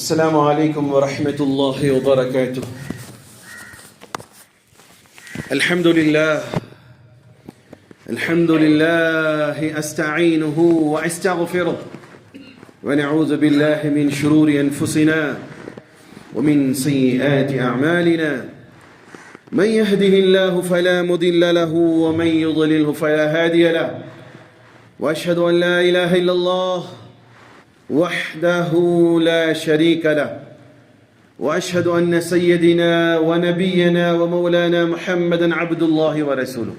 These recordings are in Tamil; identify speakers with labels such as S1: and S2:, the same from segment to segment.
S1: السلام عليكم ورحمة الله وبركاته. الحمد لله أستعينه وأستغفره ونعوذ بالله من شرور أنفسنا ومن سيئات أعمالنا. من يهده الله فلا مضل له ومن يضلله فلا هادي له. وأشهد أن لا إله إلا الله وحده لا شريك له. وأشهد أن سيدنا ونبينا ومولانا محمدا عبد الله ورسوله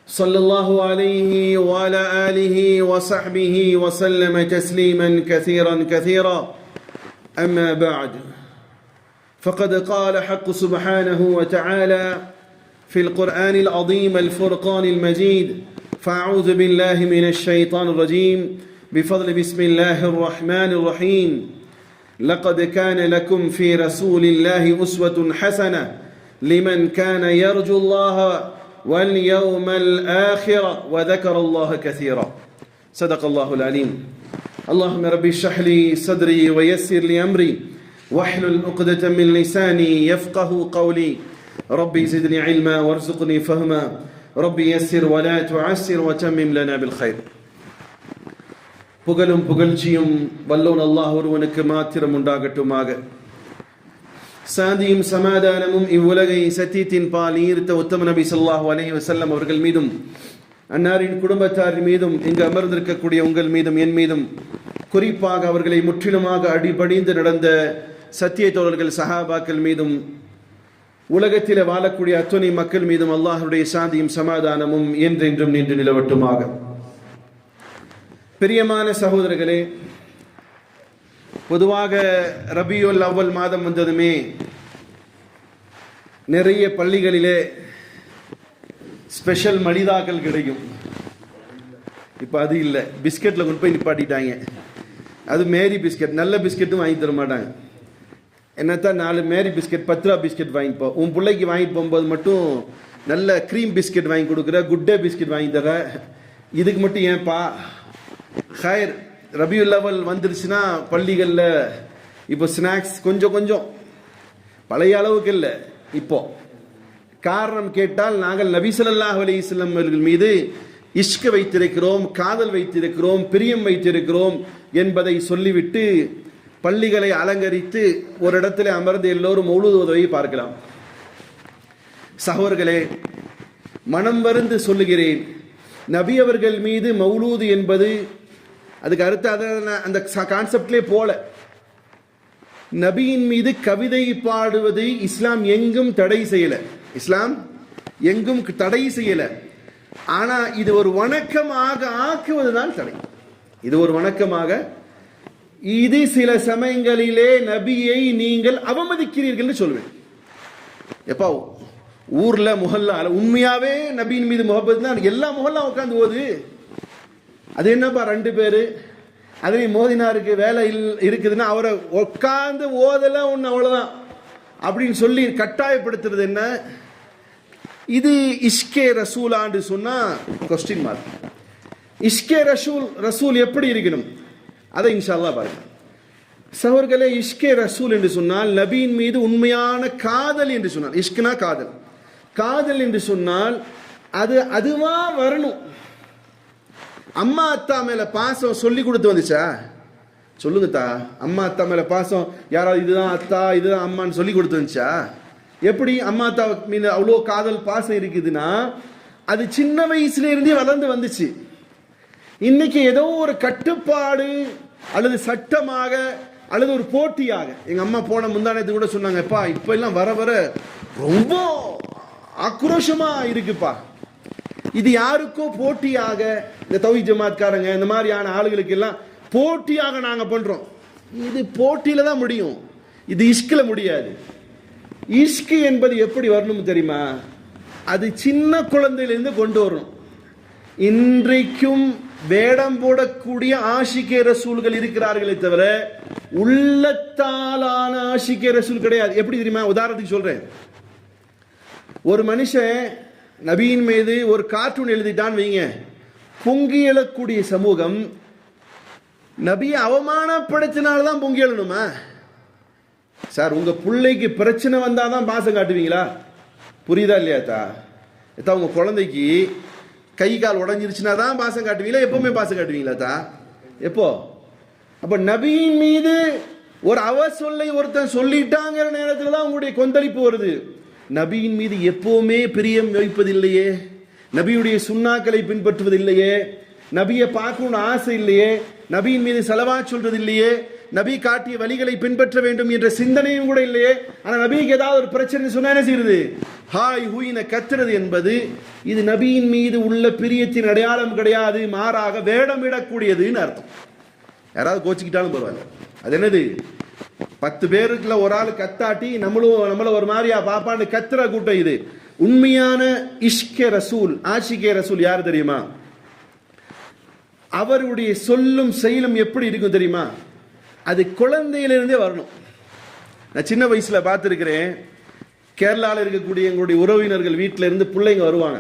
S1: صلى الله عليه وعلى آله وصحبه وسلم تسليما كثيرا أما بعد، فقد قال حق سبحانه وتعالى في القرآن العظيم الفرقان المجيد: فأعوذ بالله من الشيطان الرجيم بفضل بسم الله الرحمن الرحيم. لقد كان لكم في رسول الله أسوة حسنة لمن كان يرجو الله واليوم الآخر وذكر الله كثيرا. صدق الله العليم. اللهم ربي اشرح لي صدري ويسر لي أمري واحلل عقدة من لساني يفقه قولي. ربي زدني علما وارزقني فهما. ربي يسر ولا تعسر وتمم لنا بالخير. புகழும் புகழ்ச்சியும் வல்லோன் அல்லாஹ் ஒருவனுக்கு மாத்திரம் உண்டாகட்டுமாக. சாந்தியும் சமாதானமும் இவ்வுலகை சத்தியத்தின் பால் ஈர்த்த உத்தம நபி ஸல்லல்லாஹு அலைஹி வஸல்லம் அவர்கள் மீதும் அன்னாரின் குடும்பத்தார் மீதும் இங்கு அமர்ந்திருக்கக்கூடிய உங்கள் மீதும் என் மீதும் குறிப்பாக அவர்களை முற்றிலுமாக அடிபணிந்து நடந்த சத்திய தோழர்கள் சஹாபாக்கள் மீதும் உலகத்தில் வாழக்கூடிய அத்துணை மக்கள் மீதும் அல்லாஹ்வுடைய சாந்தியும் சமாதானமும் என்றென்றும் நின்று நிலவட்டுமாக. பிரியமான சகோதரர்களே, பொதுவாக ரபியுல் அவ்வல் மாதம் வந்ததுமே நிறைய பள்ளிகளிலே ஸ்பெஷல் மனிதாக்கள் கிடைக்கும். இப்போ அது இல்லை, பிஸ்கெட்டில் கொண்டு போய் நிப்பாட்டிட்டாங்க. அது மேரி பிஸ்கெட், நல்ல பிஸ்கெட்டும் வாங்கி தர மாட்டாங்க. என்னத்தான் 4 மேரி பிஸ்கெட் 10 ரூபா பிஸ்கெட் வாங்கிப்போ, உன் பிள்ளைக்கு வாங்கிட்டு போகும்போது மட்டும் நல்ல க்ரீம் பிஸ்கெட் வாங்கி கொடுக்குற, குட் டே பிஸ்கெட் வாங்கி தர, இதுக்கு மட்டும் ஏன்பா? ஹைர், ரபியுல் அவ்வல் வந்துருச்சுன்னா பள்ளிகளில் இப்போ ஸ்நாக்ஸ் கொஞ்சம் பழைய அளவுக்கு இல்லை. இப்போ காரணம் கேட்டால் நாங்கள் நபி ஸல்லல்லாஹு அலைஹி வஸல்லம் அவர்கள் மீது இஷ்க் வைத்திருக்கிறோம், காதல் வைத்திருக்கிறோம், பிரியம் வைத்திருக்கிறோம் என்பதை சொல்லிவிட்டு பள்ளிகளை அலங்கரித்து ஒரு இடத்துல அமர்ந்து எல்லோரும் மௌலூத் ஓதுவதை பார்க்கலாம். சகோதரர்களே, மனம் வருந்து சொல்லுகிறேன், நபி அவர்கள் மீது மௌலூது என்பது அதுக்கு அடுத்த அந்த கான்செப்ட்லேயே போல. நபியின் மீது கவிதை பாடுவது இஸ்லாம் எங்கும் தடை செய்யல, இஸ்லாம் எங்கும் தடை செய்யல. ஆனா இது ஒரு வணக்கமாக ஆக்குவதுதான் தடை. இது ஒரு வணக்கமாக, இது சில சமயங்களிலே நபியை நீங்கள் அவமதிக்கிறீர்கள் சொல்வேன். எப்பா ஊர்ல முஹல்லா உண்மையாவே நபியின் மீது முஹப்பத் தான், எல்லா முஹல்லா உட்காந்து ஓது. அது என்னப்பா 2 பேரு அதுலேயும் மோதினாருக்கு வேலை இருக்குதுன்னா அவரை உட்காந்து ஓதெல்லாம் ஒன்று அவ்வளோதான் அப்படின்னு சொல்லி கட்டாயப்படுத்துறது என்ன? இது இஷ்கே ரசூலான்னு சொன்னா கொஸ்டின் மார்க். இஷ்கே ரசூல் எப்படி இருக்கணும் அதை இன்ஷா அல்லாஹ் பாருங்க. சகோதரர்களே, இஷ்கே ரசூல் என்று சொன்னால் நபியின் மீது உண்மையான காதல் என்று சொன்னால், இஷ்க்னா காதல், காதல் என்று சொன்னால் அது அதுவா வரணும். அம்மா அத்தா மேல பாசம் சொல்லி கொடுத்து வந்துச்சா? சொல்லுங்க தா, அம்மா அத்தா மேல பாசம் யாராவது இதுதான் அத்தா இதுதான் அம்மான்னு சொல்லி கொடுத்து வந்துச்சா? எப்படி அம்மா அத்தா மீது அவ்வளோ காதல் பாசம் இருக்குதுன்னா அது சின்ன வயசுல இருந்தே வளர்ந்து வந்துச்சு. இன்னைக்கு ஏதோ ஒரு கட்டுப்பாடு அல்லது சட்டமாக அல்லது ஒரு போட்டியாக, எங்க அம்மா போன முந்தானத்து கூட சொன்னாங்க, எப்பா இப்ப எல்லாம் வர வர ரொம்ப ஆக்ரோஷமா இருக்குப்பா. இது யாருக்கோ போட்டியாக, இந்த தௌஹீத் ஜமாத்காரங்க இந்த மாதிரியான ஆளுகளுக்கு எல்லாம் போட்டியாக நாங்க பண்றோம். இது போட்டியில தான் முடியும், இது இஷ்கில முடியாது. இஷ்கு என்பது எப்படி வரணும் தெரியுமா? அது சின்ன குழந்தையிலிருந்து கொண்டு வரணும். இன்றைக்கும் வேடம் போடக்கூடிய ஆஷிகே ரசூல்கள் இருக்கிறார்களே தவிர உள்ளத்தாலான ஆஷிகே ரசூல் கிடையாது. எப்படி தெரியுமா? உதாரணத்துக்கு சொல்றேன். ஒரு மனுஷன் நபியின் மீது ஒரு கார்ட்டூன் எழுதிட்டான் வைங்க, பொங்கி எழக்கூடிய சமூகம் நபியை அவமானப்படுத்தினால்தான் பொங்கி எழணுமா? சார், உங்க பிள்ளைக்கு பிரச்சனை வந்தாதான் பாசம் காட்டுவீங்களா? புரியுதா இல்லையாத்தா? உங்க குழந்தைக்கு கை கால் உடஞ்சிருச்சுன்னா தான் பாசம் காட்டுவீங்களா? எப்பவுமே பாசம் காட்டுவீங்களாத்தா? எப்போ? அப்ப நபியின் மீது ஒரு சொல்லை ஒருத்தன் சொல்லிட்டாங்கிற நேரத்தில் தான் உங்களுடைய கொந்தளிப்பு வருது. நபியின் மீது எப்பவுமே பிரியம் வைப்பதில்லையே, நபியுடைய சுன்னாக்களை பின்பற்றுவதில்லையே, நபியை பார்க்கணும்னு ஆசை இல்லையே, நபியின் மீது செலவாத் சொல்றது இல்லையே, நபி காட்டிய வழிகளை பின்பற்ற வேண்டும் என்ற சிந்தனையும் கூட இல்லையே. ஆனா நபிக்கு ஏதாவது ஒரு பிரச்சனை சொன்னா என்ன செய்யறது? ஹாய் ஹூயின கத்துறது என்பது இது நபியின் மீது உள்ள பிரியத்தின் அடையாளம் கிடையாது, மாறாக வேடமிடக்கூடியதுன்னு அர்த்தம். யாராவது கோச்சிக்கிட்டாலும் பரவாயில்ல. அது என்னது? 10 பேருக்குள்ள ஒரு ஆள் கத்தாட்டி நம்மள ஒரு மாதிரியா பாப்பான்னு கத்துற கூட்டம் இது. உண்மையான இஷ்கே ரசூல், ஆஷிகே ரசூல் யார் தெரியுமா? அவருடைய சொல்லும் செயலும் எப்படி இருக்கும் தெரியுமா? அது குழந்தையிலிருந்தே வரணும். நான் சின்ன வயசுல பார்த்துருக்கிறேன். கேரளாவில் இருக்கக்கூடிய எங்களுடைய உறவினர்கள் வீட்டில இருந்து பிள்ளைங்க வருவாங்க.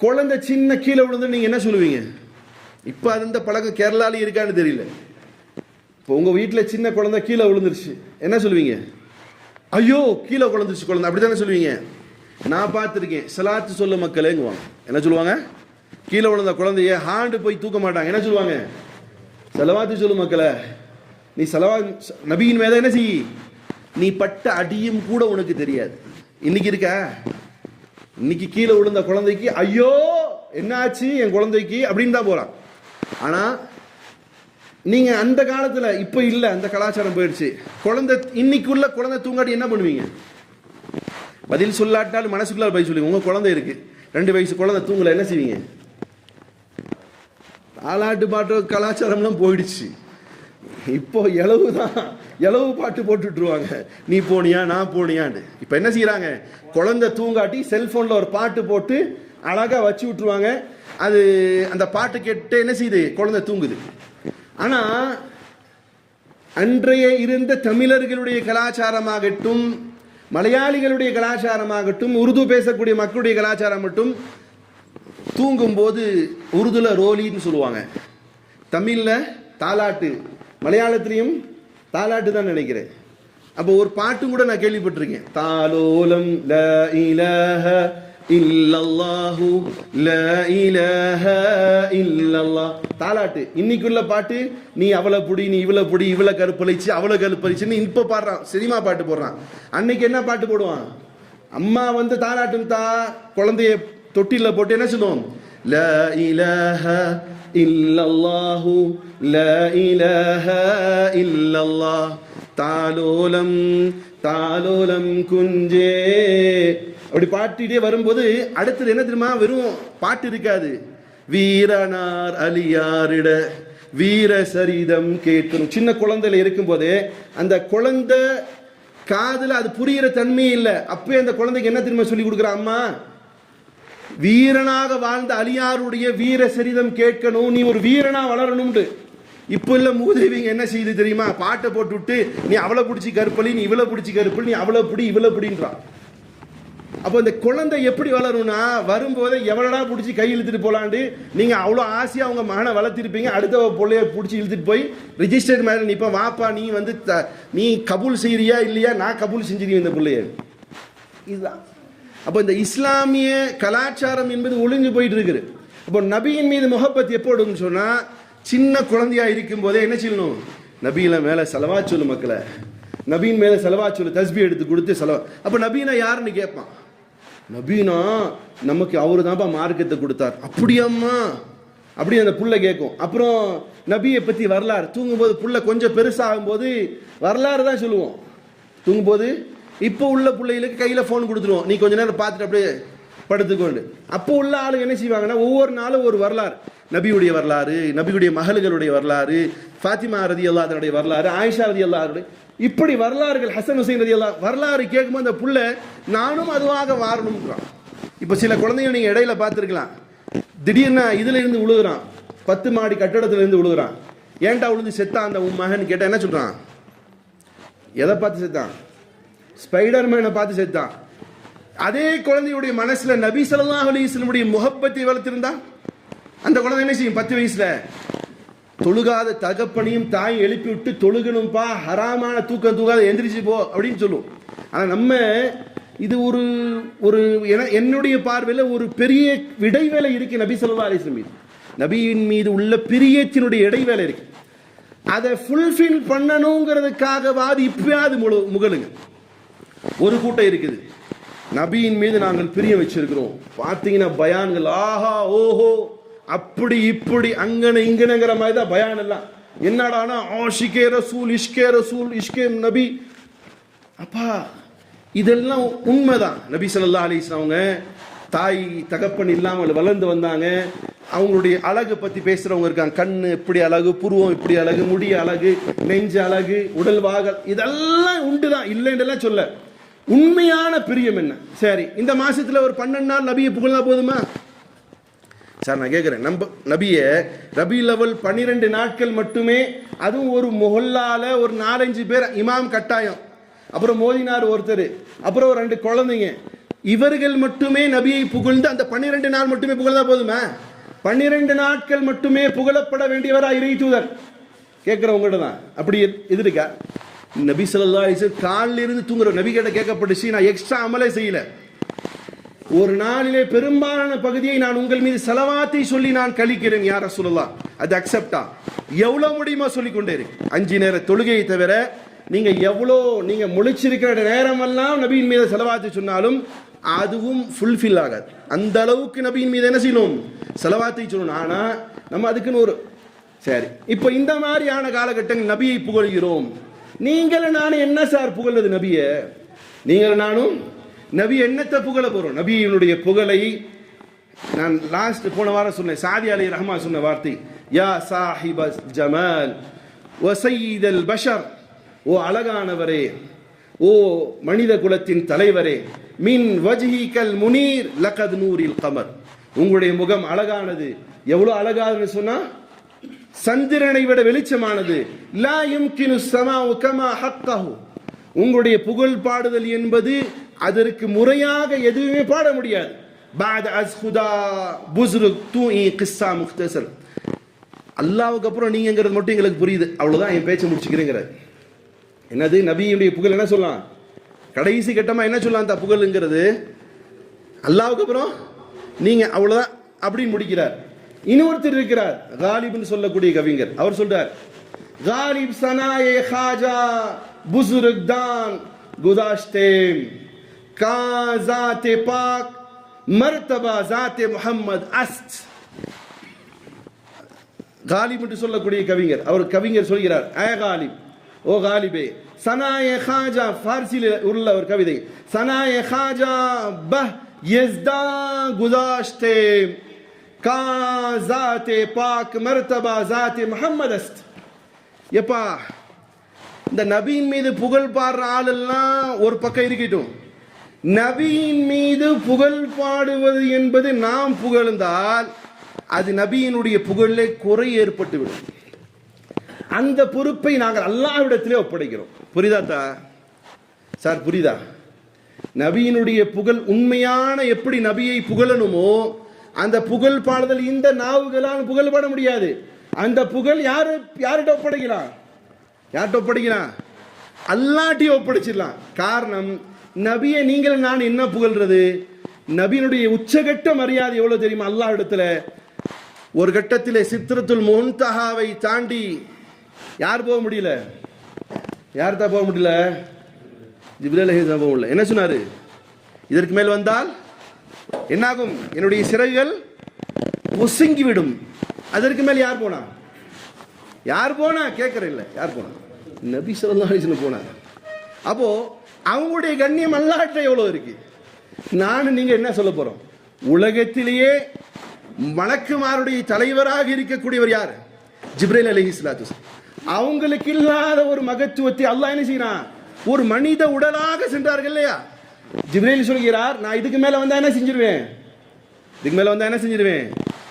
S1: குழந்தை சின்ன கீழே விழுந்து நீங்க என்ன சொல்லுவீங்க? இப்ப அந்த பழக்கம் கேரளாலே இருக்கான்னு தெரியல. இப்போ உங்க வீட்டில் சின்ன குழந்தை கீழே விழுந்துருச்சு, என்ன சொல்லுவீங்க? ஐயோ கீழே குழந்துருச்சு குழந்தை, அப்படித்தானே சொல்லுவீங்க. நான் பார்த்துருக்கேன், சலாத்து சொல்ல மக்களேங்குவாங்க. என்ன சொல்லுவாங்க? கீழே விழுந்த குழந்தைய ஹாண்டு போய் தூக்க மாட்டாங்க. என்ன சொல்லுவாங்க? செலவாத்து சொல்லு மக்களே, நீ செலவா நபியின் மேல என்ன செய், நீ பட்ட அடியும் கூட உனக்கு தெரியாது. இன்னைக்கு இருக்க, இன்னைக்கு கீழே விழுந்த குழந்தைக்கு ஐயோ என்னாச்சு என் குழந்தைக்கு அப்படின்னு தான் போறான். ஆனா நீங்க அந்த காலத்துல, இப்ப இல்ல, அந்த கலாச்சாரம் போயிடுச்சு. குழந்தை இன்னைக்குள்ள குழந்தை தூங்காட்டி என்ன பண்ணுவீங்க? பதில் சொல்லாட்டாலும் மனசுக்குள்ள பதில் சொல்லுவீங்க. உங்க குழந்தை இருக்கு, 2 வயசு குழந்தை தூங்கல, என்ன செய்வீங்க? தாலாட்டு பாட்டு கலாச்சாரம்லாம் போயிடுச்சு. இப்போ இளவு பாட்டு போட்டுருவாங்க, நீ போனியா நான் போனியான்னு. இப்ப என்ன செய்யறாங்க? குழந்தை தூங்காட்டி செல்போன்ல ஒரு பாட்டு போட்டு அழகா வச்சு விட்டுருவாங்க. அது அந்த பாட்டு கேட்டு என்ன செய்யுது? குழந்தை தூங்குது. ஆனா அன்றைய இருந்த தமிழர்களுடைய கலாச்சாரமாகட்டும், மலையாளிகளுடைய கலாச்சாரமாகட்டும், உருது பேசக்கூடிய மக்களுடைய கலாச்சாரம் மட்டும் தூங்கும் போது உருதுல ரோலின்னு சொல்லுவாங்க, தமிழ்ல தாலாட்டு, மலையாளத்திலையும் தாலாட்டு தான் நினைக்கிறேன். அப்போ ஒரு பாட்டும் கூட நான் கேள்விப்பட்டிருக்கேன். தாலோலம் லா இலாஹ இல்லல்லாஹு லா இலாஹ இல்லல்லாஹ், தாலாட்டு. இன்னைக்குள்ள பாட்டு நீ அவளை புடி, நீ இவளை புடி, இவளை கருப்பளிச்சு அவளை கருப்பளிச்சுன்னு இப்ப பாடுறான், சினிமா பாட்டு போடுறான். அன்னைக்கு என்ன பாட்டு போடுவான்? அம்மா வந்து தாலாட்டும் தா, குழந்தைய தொட்டில போட்டு என்ன சொல்லுவோம்? லா இலாஹ இல்லல்லாஹு லா இலாஹ இல்லல்லாஹ் தாலோலம் தாலோலம் குஞ்சே, அப்படி பாட்டிட்டே வரும்போது அடுத்தது என்ன தெரியுமா? வெறும் பாட்டு இருக்காது. வீரனார் அலியாரிட வீர சரிதம் கேட்கணும். சின்ன குழந்தையில இருக்கும் போதே அந்த குழந்தை காதுல அது புரியிற தன்மையே இல்லை. அப்பவே அந்த குழந்தைக்கு என்ன தெரியுமா சொல்லி கொடுக்குற அம்மா? வீரனாக வாழ்ந்த அலியாருடைய வீர சரிதம் கேட்கணும், நீ ஒரு வீரனா வளரணும்னு. இப்ப இல்ல மூதேவிங்க என்ன செய்யுது தெரியுமா? பாட்டை போட்டு விட்டு நீ அவளை பிடிச்சி கருப்பலி, நீ இவளை பிடிச்சி கருப்பலி, நீ அவளை பிடி இவளை பிடின்றான். அப்போ இந்த குழந்தை எப்படி வளரும்னா, வரும்போதே எவ்வளடா பிடிச்சி கை இழுத்துட்டு போலாண்டு நீங்க அவ்வளோ ஆசையா அவங்க மகனை வளர்த்திருப்பீங்க. அடுத்த பிள்ளைய பிடிச்சி இழுத்துட்டு போய் ரிஜிஸ்டர் மேல நிப்ப, வாப்பா நீ வந்து நீ கபூல் செய்யறியா இல்லையா, நான் கபூல் செஞ்சிருக்கேன் இந்த பிள்ளைய. இதுதான். அப்போ இந்த இஸ்லாமிய கலாச்சாரம் என்பது ஒளிஞ்சு போயிட்டு இருக்குது. அப்போ நபியின் மீது முஹப்பத் எப்போதுன்னு சொன்னா, சின்ன குழந்தையா இருக்கும் போதே என்ன சொல்லணும்? நபியில மேல செலவா சொல்லு மக்களை, நபியின் மேல செலவா சொல்லு, தஸ்பி எடுத்து கொடுத்து செலவா. அப்ப நபீனா யாருன்னு கேட்பான். நபீனா நமக்கு அவரு தான்ப்பா மார்க்கத்தை கொடுத்தார். அப்படியம்மா அப்படி அந்த புள்ள கேட்கும். அப்புறம் நபியை பத்தி வரலாறு, தூங்கும்போது புள்ள கொஞ்சம் பெருசாகும் போது வரலாறு தான் சொல்லுவோம். தூங்கும்போது இப்போ உள்ள பிள்ளைகளுக்கு கையில போன் கொடுத்துருவோம், நீ கொஞ்ச நேரம் பார்த்துட்டு அப்படியே படுத்துக்கொண்டு. அப்போ உள்ள ஆளுங்க என்ன செய்வாங்கன்னா, ஒவ்வொரு நாளும் ஒரு வரலாறு, நபியுடைய வரலாறு, நபியுடைய மகள்களுடைய வரலாறு, ஃபாத்திமா ரலியல்லாஹு வரலாறு, ஆயிஷா ரலியல்லாஹு, இப்படி வரலாறுகள், ஹசன் ஹுசைன் ரலியல்லாஹு வரலாறு கேட்கும்போது அந்த புள்ள நானும் அதுவாக வாரணும்ன்றான். இப்போ சில குழந்தைங்க நீங்க இடையில பார்த்துருக்கலாம், திடீர்னு இதுல இருந்து விழுகுறான், 10 மாடி கட்டடத்துல இருந்து விழுகுறான். ஏன்டா விழுந்து செத்தான் அந்த உன் மகன் கேட்டா என்ன சொல்றான்? எதை பார்த்து செத்தான்? ஸ்பைடர்மேனை பார்த்து செத்தான். அதே குழந்தையுடைய மனசுல நபி ஸல்லல்லாஹு அலைஹி வஸல்லம் முஹப்பத்தை வளர்த்திருந்தா அந்த குழந்தை என்ன செய்யும்? 10 வயசுல தொழுகாத தகப்பனையும் தாயும் எழுப்பி விட்டு தொழுகணும்பா, ஹராமான தூக்கம் தூக்காத, எந்திரிச்சு போ அப்படின்னு சொல்லுவோம். ஆனா நம்ம இது ஒரு ஒரு என்னுடைய பார்வையில் ஒரு பெரிய இடைவேளை இருக்கு நபி ஸல்லல்லாஹு அலைஹி வஸல்லம் மீது. நபியின் மீது உள்ள பிரியத்தினுடைய இடைவேளை இருக்கு. அதை ஃபுல்ஃபில் பண்ணணுங்கிறதுக்காகவாது இப்பயாவது முகலுங்க. ஒரு கூட்டம் இருக்குது, நபியின் மீது நாங்கள் பிரியம் வச்சிருக்கிறோம், பார்த்தீங்கன்னா பயான்கள் ஆஹா ஓஹோ அப்படி இப்படி அங்கன இங்கனங்கிற மாதிரி தான் பயான் எல்லாம். என்னடானா ஆஷிகே ரசூல், இஷ்கே ரசூல், இஷ்கே நபி. அப்பா இதெல்லாம் உண்மைதான். நபி ஸல்லல்லாஹு அலைஹி வஸல்லம் அவங்க தாய் தகப்பன் இல்லாமல் வளர்ந்து வந்தாங்க. அவங்களுடைய அழகு பத்தி பேசுறவங்க இருக்காங்க. கண்ணு இப்படி அழகு, புருவம் இப்படி அழகு, முடி அழகு, நெஞ்சு அழகு, உடல் வாகல், இதெல்லாம் உண்டுதான், இல்லைன்றெல்லாம் சொல்ல. உண்மையான பிரியம் என்ன? சரி, இந்த மாசத்துல ஒரு 12 நாள் நபியை புகழ்ந்தா போதுமா சார்? நான் கேட்கிறேன், நம்ம நபிய ரபீல் அவல் 12 நாட்கள் மட்டுமே, அதுவும் ஒரு முஹல்லால ஒரு 4-5 பேர் இமாம் கட்டாயம், அப்புறம் மோதினார் ஒருத்தர், அப்புறம் 2 குழந்தைங்க, இவர்கள் மட்டுமே நபியை புகழ்ந்து அந்த 12 நாள் மட்டுமே புகழ்ந்தா போதுமா? 12 நாட்கள் மட்டுமே புகழப்பட வேண்டியவரா இறை தூதர்? கேட்கிறவங்ககிட்ட தான் அப்படி இது இருக்கா? நபி ஸல்லல்லாஹு அலைஹி வஸல்லம் காலில் இருந்து தூங்குற நபி கிட்ட கேட்கப்பட்டுச்சு, நான் எக்ஸ்ட்ரா அமலே செய்யல, ஒரு நாளிலே பெரும்பாலான பகுதியை நான் உங்கள் மீது ஸலவாத்தை சொல்லி நான் கழிக்கிறேன் யா ரசூலுல்லாஹ், அது அக்செப்டா? எவ்வளவு முடியுமா சொல்லிக் கொண்டே இருக்கு. 5 நேர தொழுகையை தவிர நீங்க எவ்வளோ நீங்க முழிச்சிருக்கிற நேரமெல்லாம் நபியின் மீது ஸலவாத்தை சொன்னாலும் அதுவும் ஃபுல்ஃபில் ஆகாது. அந்த அளவுக்கு நபியின் மீது என்ன செய்யணும்? ஸலவாத்தை சொல்லணும். ஆனா நம்ம அதுக்குன்னு ஒரு சரி, இப்போ இந்த மாதிரியான காலகட்டங்கள் நபியை புகழ்கிறோம். நீங்களும் நானும் என்ன சார் புகழ்றது நபிய? நீங்களும் நானும் நபி என்னத்தை புகழ போறோம்? நபியினுடைய புகழை நான் லாஸ்ட் போன வாரம் சொன்னேன். சாதி அலி ரஹ்மான் சொன்ன வார்த்தை, யா சாஹிப ஜமால் வ சய்யிதல் பஷர், ஓ அழகானவரே, ஓ மனித குலத்தின் தலைவரே, மின் வஜ்ஹிகல் முனீர் லகத் நூரில் கமர், உங்களுடைய முகம் அழகானது. எவ்வளவு அழகானது சொன்னா சந்திரனை விட வெளிச்சமானது. லா யும்கினு ஸமாஉ கமா ஹக்கஹு, உங்களுடைய புகழ் பாடுதல் என்பது அதற்கு முறையாக எதுவுமே பாட முடியாது. பாத அஸ்ஹுதா புஸ்ருக் தூஇ கிஸ்ஸா முக்தஸர், அல்லாஹ்வுக்கு அப்புறம் நீங்கிறது மட்டும் எங்களுக்கு புரியுது, அவ்வளவுதான், என் பேச்சை முடிச்சுக்கிறேங்கிற. என்னது நபியுடைய புகழ் என்ன சொல்லலாம்? கடைசி கட்டமா என்ன சொல்லலாம்? அந்த புகழ்ங்கிறது அல்லாஹ்வுக்கு அப்புறம் நீங்க, அவ்வளவுதான் அப்படின்னு முடிக்கிறார். இன்னொருத்தர் இருக்கிறார், காலிப்னு சொல்லக்கூடிய கவிஞர், அவர் சொல்றார், காலிப் சனாயே ஹாஜா புஸ்ருக் தான் குதாஷ்தேம் கா ஜாத்தே பாக் மர்தபா ஜாத்தே முஹம்மத் அஸ்த். காலிப் என்று சொல்லக்கூடிய கவிஞர், அவர் கவிஞர் சொல்கிறார், ஏ காலிப், ஓ காலிபே, சனாயே ஹாஜா, பார்சியில் உள்ள ஒரு கவிதை, சனாயே ஹாஜா பஹ் யஸ்தா குதாஷ்தேம் கா ஜாத்தே பாக் மர்தபா ஜாத்தே முஹம்மத் அஸ்த். எப்பா இந்த நபியின் மீது புகழ் பாடுற ஆளெல்லாம் ஒரு பக்கம் இருக்கட்டும், நபியின் மீது புகழ் பாடுவது என்பது நாம் புகழ்ந்தால் அது நபியினுடைய புகழிலே குறை ஏற்பட்டுவிடும். அந்த பொறுப்பை நாங்கள் அல்லாஹ்விடத்திலே ஒப்படைக்கிறோம். புரியுதா சார்? புரியுதா? நபியினுடைய புகழ் உண்மையான எப்படி நபியை புகழணுமோ அந்த புகழ் பாடுதல் இந்த நாவுகளால் புகழ் பாட முடியாது. அந்த புகழ் யார்கிட்ட ஒப்படைக்கலாம்? யார்கிட்ட ஒப்படைக்கலாம்? அல்லாஹ்ட்ட ஒப்படைச்சிடலாம். காரணம், நபியை நீங்கள் நான் என்ன புகழ்றது? நபியினுடைய உச்சகட்ட மரியாதை எவ்வளவு தெரியுமா? அல்லாஹ் இடத்துல ஒரு கட்டத்திலே சித்ரத்துல் முன்தஹாவை தாண்டி யார் போக முடியல? யார் தான் போக முடியல? ஜிப்ரீல் அலைஹிஸ்ஸலாம் போக முடியல. என்ன சொன்னாரு? இதற்கு மேல் வந்தால் என்னாகும்? என்னுடைய சிறகுகள் ஒசுங்கிவிடும். அதற்கு மேல் யார் போனா? யார் போனா கேட்கற இல்ல, யார் போனா? நபி ஸல்லல்லாஹு அலைஹி வஸல்லம் போனாங்க. அப்போ அவங்களுடைய கண்ணியம் அல்லாஹ்ட்ட எவ்வளவு இருக்கு? நான் நீங்க என்ன சொல்ல போறோம்? உலகத்திலேயே மலக்குமாருடைய தலைவராக இருக்கக்கூடியவர் யார்? ஜிப்ரீல் அலைஹிஸ்ஸலாத்து வஸலாம். அவங்களுக்கு இல்லாத ஒரு மகத்துவத்தை அல்லாஹ் என்ன செய்யறான்? ஒரு மனித உடலாக சென்றார்கள் இல்லையா? ஜிப்ரீல் சொல்கிறார், நான் இதுக்கு மேல வந்தா என்ன செஞ்சிருவேன்? இதுக்கு மேல வந்தா என்ன செஞ்சிருவேன்?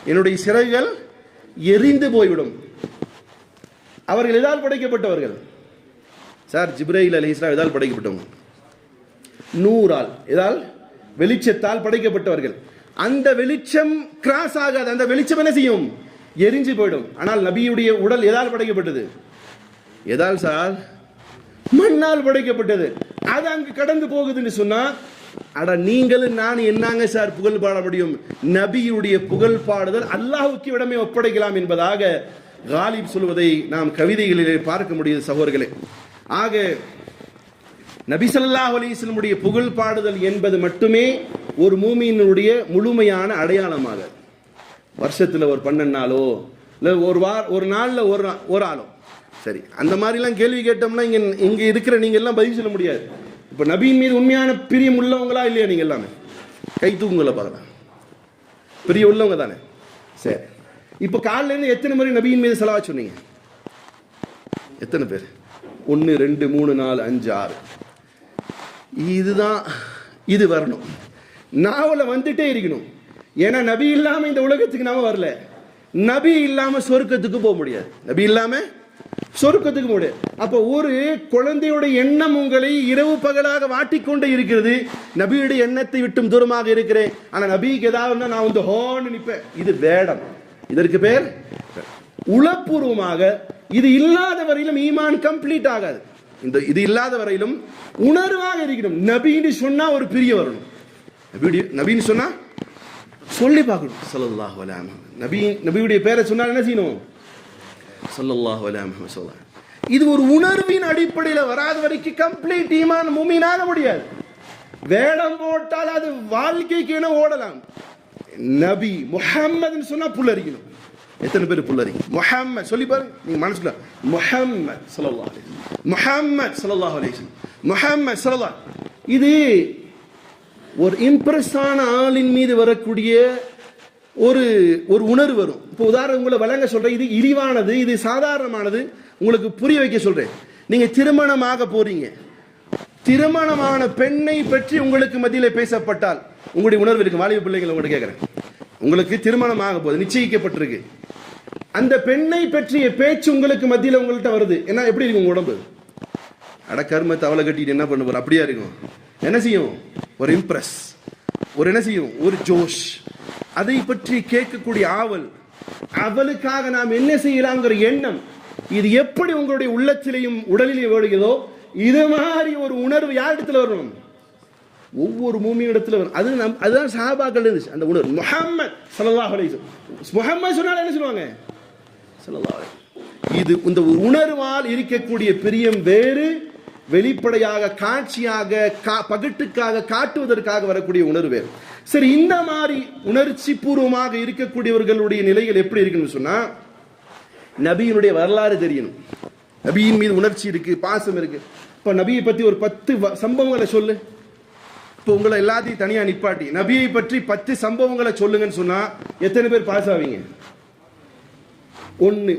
S1: என்னுடைய சிறகுகள் எரிந்து போய்விடும். அவர்கள் எதால் படைக்கப்பட்டவர்கள் சார்? ஜிப்ரீல் அலைஹிஸ்ஸலாம் எதால் படைக்கப்பட்டவங்க? நூறால், எதால்? வெளிச்சத்தால் படைக்கப்பட்டவர்கள். அந்த வெளிச்சம் கிராஸ் ஆகாது. அந்த வெளிச்சம் என்ன செய்யும்? எரிஞ்சு போயிடும். ஆனால் நபியுடைய உடல் எதால் படைக்கப்பட்டது? எதால் சார்? மண்ணால் படைக்கப்பட்டது. அது அங்கு கடந்து போகுதுன்னு சொன்னா, அட நீங்களும் நான் என்னங்க சார் புகழ் பாட முடியும்? நபியுடைய புகழ் பாடுதல் அல்லாஹ்வுக்கு இடமே ஒப்படைக்கலாம் என்பதாக காலிப் சொல்வதை நாம் கவிதைகளிலே பார்க்க முடியுது சகோதரர்களே. ஆக நபி ஸல்லல்லாஹு அலைஹி வஸல்லம் உடைய புகழ் பாடுதல் என்பது மட்டுமே ஒரு மூமியினுடைய முழுமையான அடையாளமாக, வருஷத்தில் ஒரு 12 நாளோ இல்லை ஒரு நாளில் ஒரு ஆளோ சரி, அந்த மாதிரிலாம் கேள்வி கேட்டோம்னா இங்க இருக்கிற நீங்க எல்லாம் பதில் சொல்ல முடியாது. இப்போ நபியின் மீது உண்மையான பிரியம் உள்ளவங்களா இல்லையா? நீங்க எல்லாமே கை தூக்குங்கள பார்க்கலாம், பிரிய உள்ளவங்க தானே. சரி, இப்போ காலையில இருந்து எத்தனை முறை நபியின் மீது ஸலவாத் சொன்னீங்க? எத்தனை பேர்? 1 2 3 4 5 6. இதுதான், இது வரணும், நாவல வந்துட்டே இருக்கணும். ஏன்னா நபி இல்லாம இந்த உலகத்துக்கு நாம வரல. நபி இல்லாம சொர்க்கத்துக்கு போக முடியாது. நபி இல்லாம சொர்க்கத்துக்கு போக முடியாது. அப்போ ஒரு குழந்தையோட எண்ணம் உங்களை இரவு பகலாக வாட்டிக்கொண்டே இருக்கிறது. நபியுடைய எண்ணத்தை விட்டும் தூரமாக இருக்கிறேன். ஆனா நபிக்கு ஏதாவது நான் வந்து ஹோன்னு நிற்பேன். இது வேடம். இதற்கு பேர் உளப்பூர்வமாக. இது இல்லாத வரையிலும் ஈமான் கம்ப்ளீட் ஆகாது. இது இல்லாத வரையிலும் உணர்வாக இருக்கணும். நபின்னு சொன்னா ஒரு பிரிய வரணும். நபின்னு சொன்னா சொல்லி பார்க்கணும். ஸல்லல்லாஹு அலைஹி வஸல்லம் நபியுடைய பேரை சொன்னா என்ன செய்யணும்? ஸல்லல்லாஹு அலைஹி வஸல்லம். இது ஒரு உணர்வின் அடிப்படையில் வராத வரைக்கும் கம்ப்ளீட் ஈமான் முஃமினாக முடியாது. வேடம் போட்டால் அது வாழ்க்கைக்கு என ஓடலாம். நபி முஹம்மதுன்னு சொன்னா புல்லரிக்கணும். எத்தனை பேர் புல்லரிங்க? முஹம்மது சொல்லி பாருங்க, நீங்க மனசுல முஹம்மது ஸல்லல்லாஹு அலைஹி வஸல்லம், முஹம்மது ஸல்லல்லாஹு அலைஹி வஸல்லம், முஹம்மது ஸல்லல்லாஹு. இது ஒரு இம்ப்ரெஸ்ஸான ஆளின் மீது வரக்கூடிய ஒரு உணர்வு வரும். இப்போ உதாரணம் உங்களை வழங்க சொல்றேன். இது இழிவானது, இது சாதாரணமானது, உங்களுக்கு புரிய வைக்க சொல்றேன். நீங்க திருமணமாக போறீங்க, திருமணமான பெண்ணை பற்றி உங்களுக்கு மத்தியில் பேசப்பட்டால் உங்களுடைய உணர்வு இருக்கு. வாலிப பிள்ளைகள் உங்கள்கிட்ட கேட்கிறேன், உங்களுக்கு திருமணமாக போகுது, நிச்சயிக்கப்பட்டிருக்கு, அந்த பெண்ணை பற்றிய பேச்சு உங்களுக்கு மத்தியில் உங்கள்கிட்ட வருது, என்ன எப்படி இருக்கும் உங்க உடம்பு? அட கர்ம தவளை கட்டிட்டு என்ன பண்ண போற? அப்படியா இருக்கும். என்ன செய்யும்? ஒரு இம்ப்ரெஸ், ஒரு என்ன செய்யும்? ஒரு ஜோஷ், அதை பற்றி கேட்கக்கூடிய ஆவல், அவளுக்காக நாம் என்ன செய்யலாம்ங்கிற எண்ணம். இது எப்படி உங்களுடைய உள்ளத்திலையும் உடலிலேயே ஓடுகிறதோ இது மாதிரி ஒரு உணர்வு யாரிடத்துல வரணும்? ஒவ்வொரு மூமியிடத்துல வரும். அதுதான் சஹாபாக்கள் இருந்துச்சு அந்த உணர்வு. முஹம்மது ஸல்லல்லாஹு அலைஹி வஸல்லம், முஹம்மது சொன்னால என்ன சொல்லுவாங்க? ஸல்லல்லாஹு அலைஹி வஸல்லம். இது இந்த உணர்வால் இருக்கக்கூடிய பிரியம் வேறு, வெளிப்படையாக காட்சியாக பகட்டுக்காக காட்டுவதற்காக வரக்கூடிய உணர்வு வேறு. சரி, இந்த மாதிரி உணர்ச்சி பூர்வமாக இருக்கக்கூடியவர்களுடைய நிலைகள் எப்படி இருக்குன்னு சொன்னா, நபியினுடைய வரலாறு தெரியணும். நபியின் மீது உணர்ச்சி இருக்கு, பாசம் இருக்கு. இப்ப நபியை பத்தி ஒரு 10 சம்பவங்களை சொல்லு. இப்போ உங்களை எல்லாத்தையும் தனியா நிப்பாட்டி நபியை பற்றி 10 சம்பவங்களை சொல்லுங்கன்னு சொன்னா எத்தனை பேர் பாஸ் ஆவீங்க? 1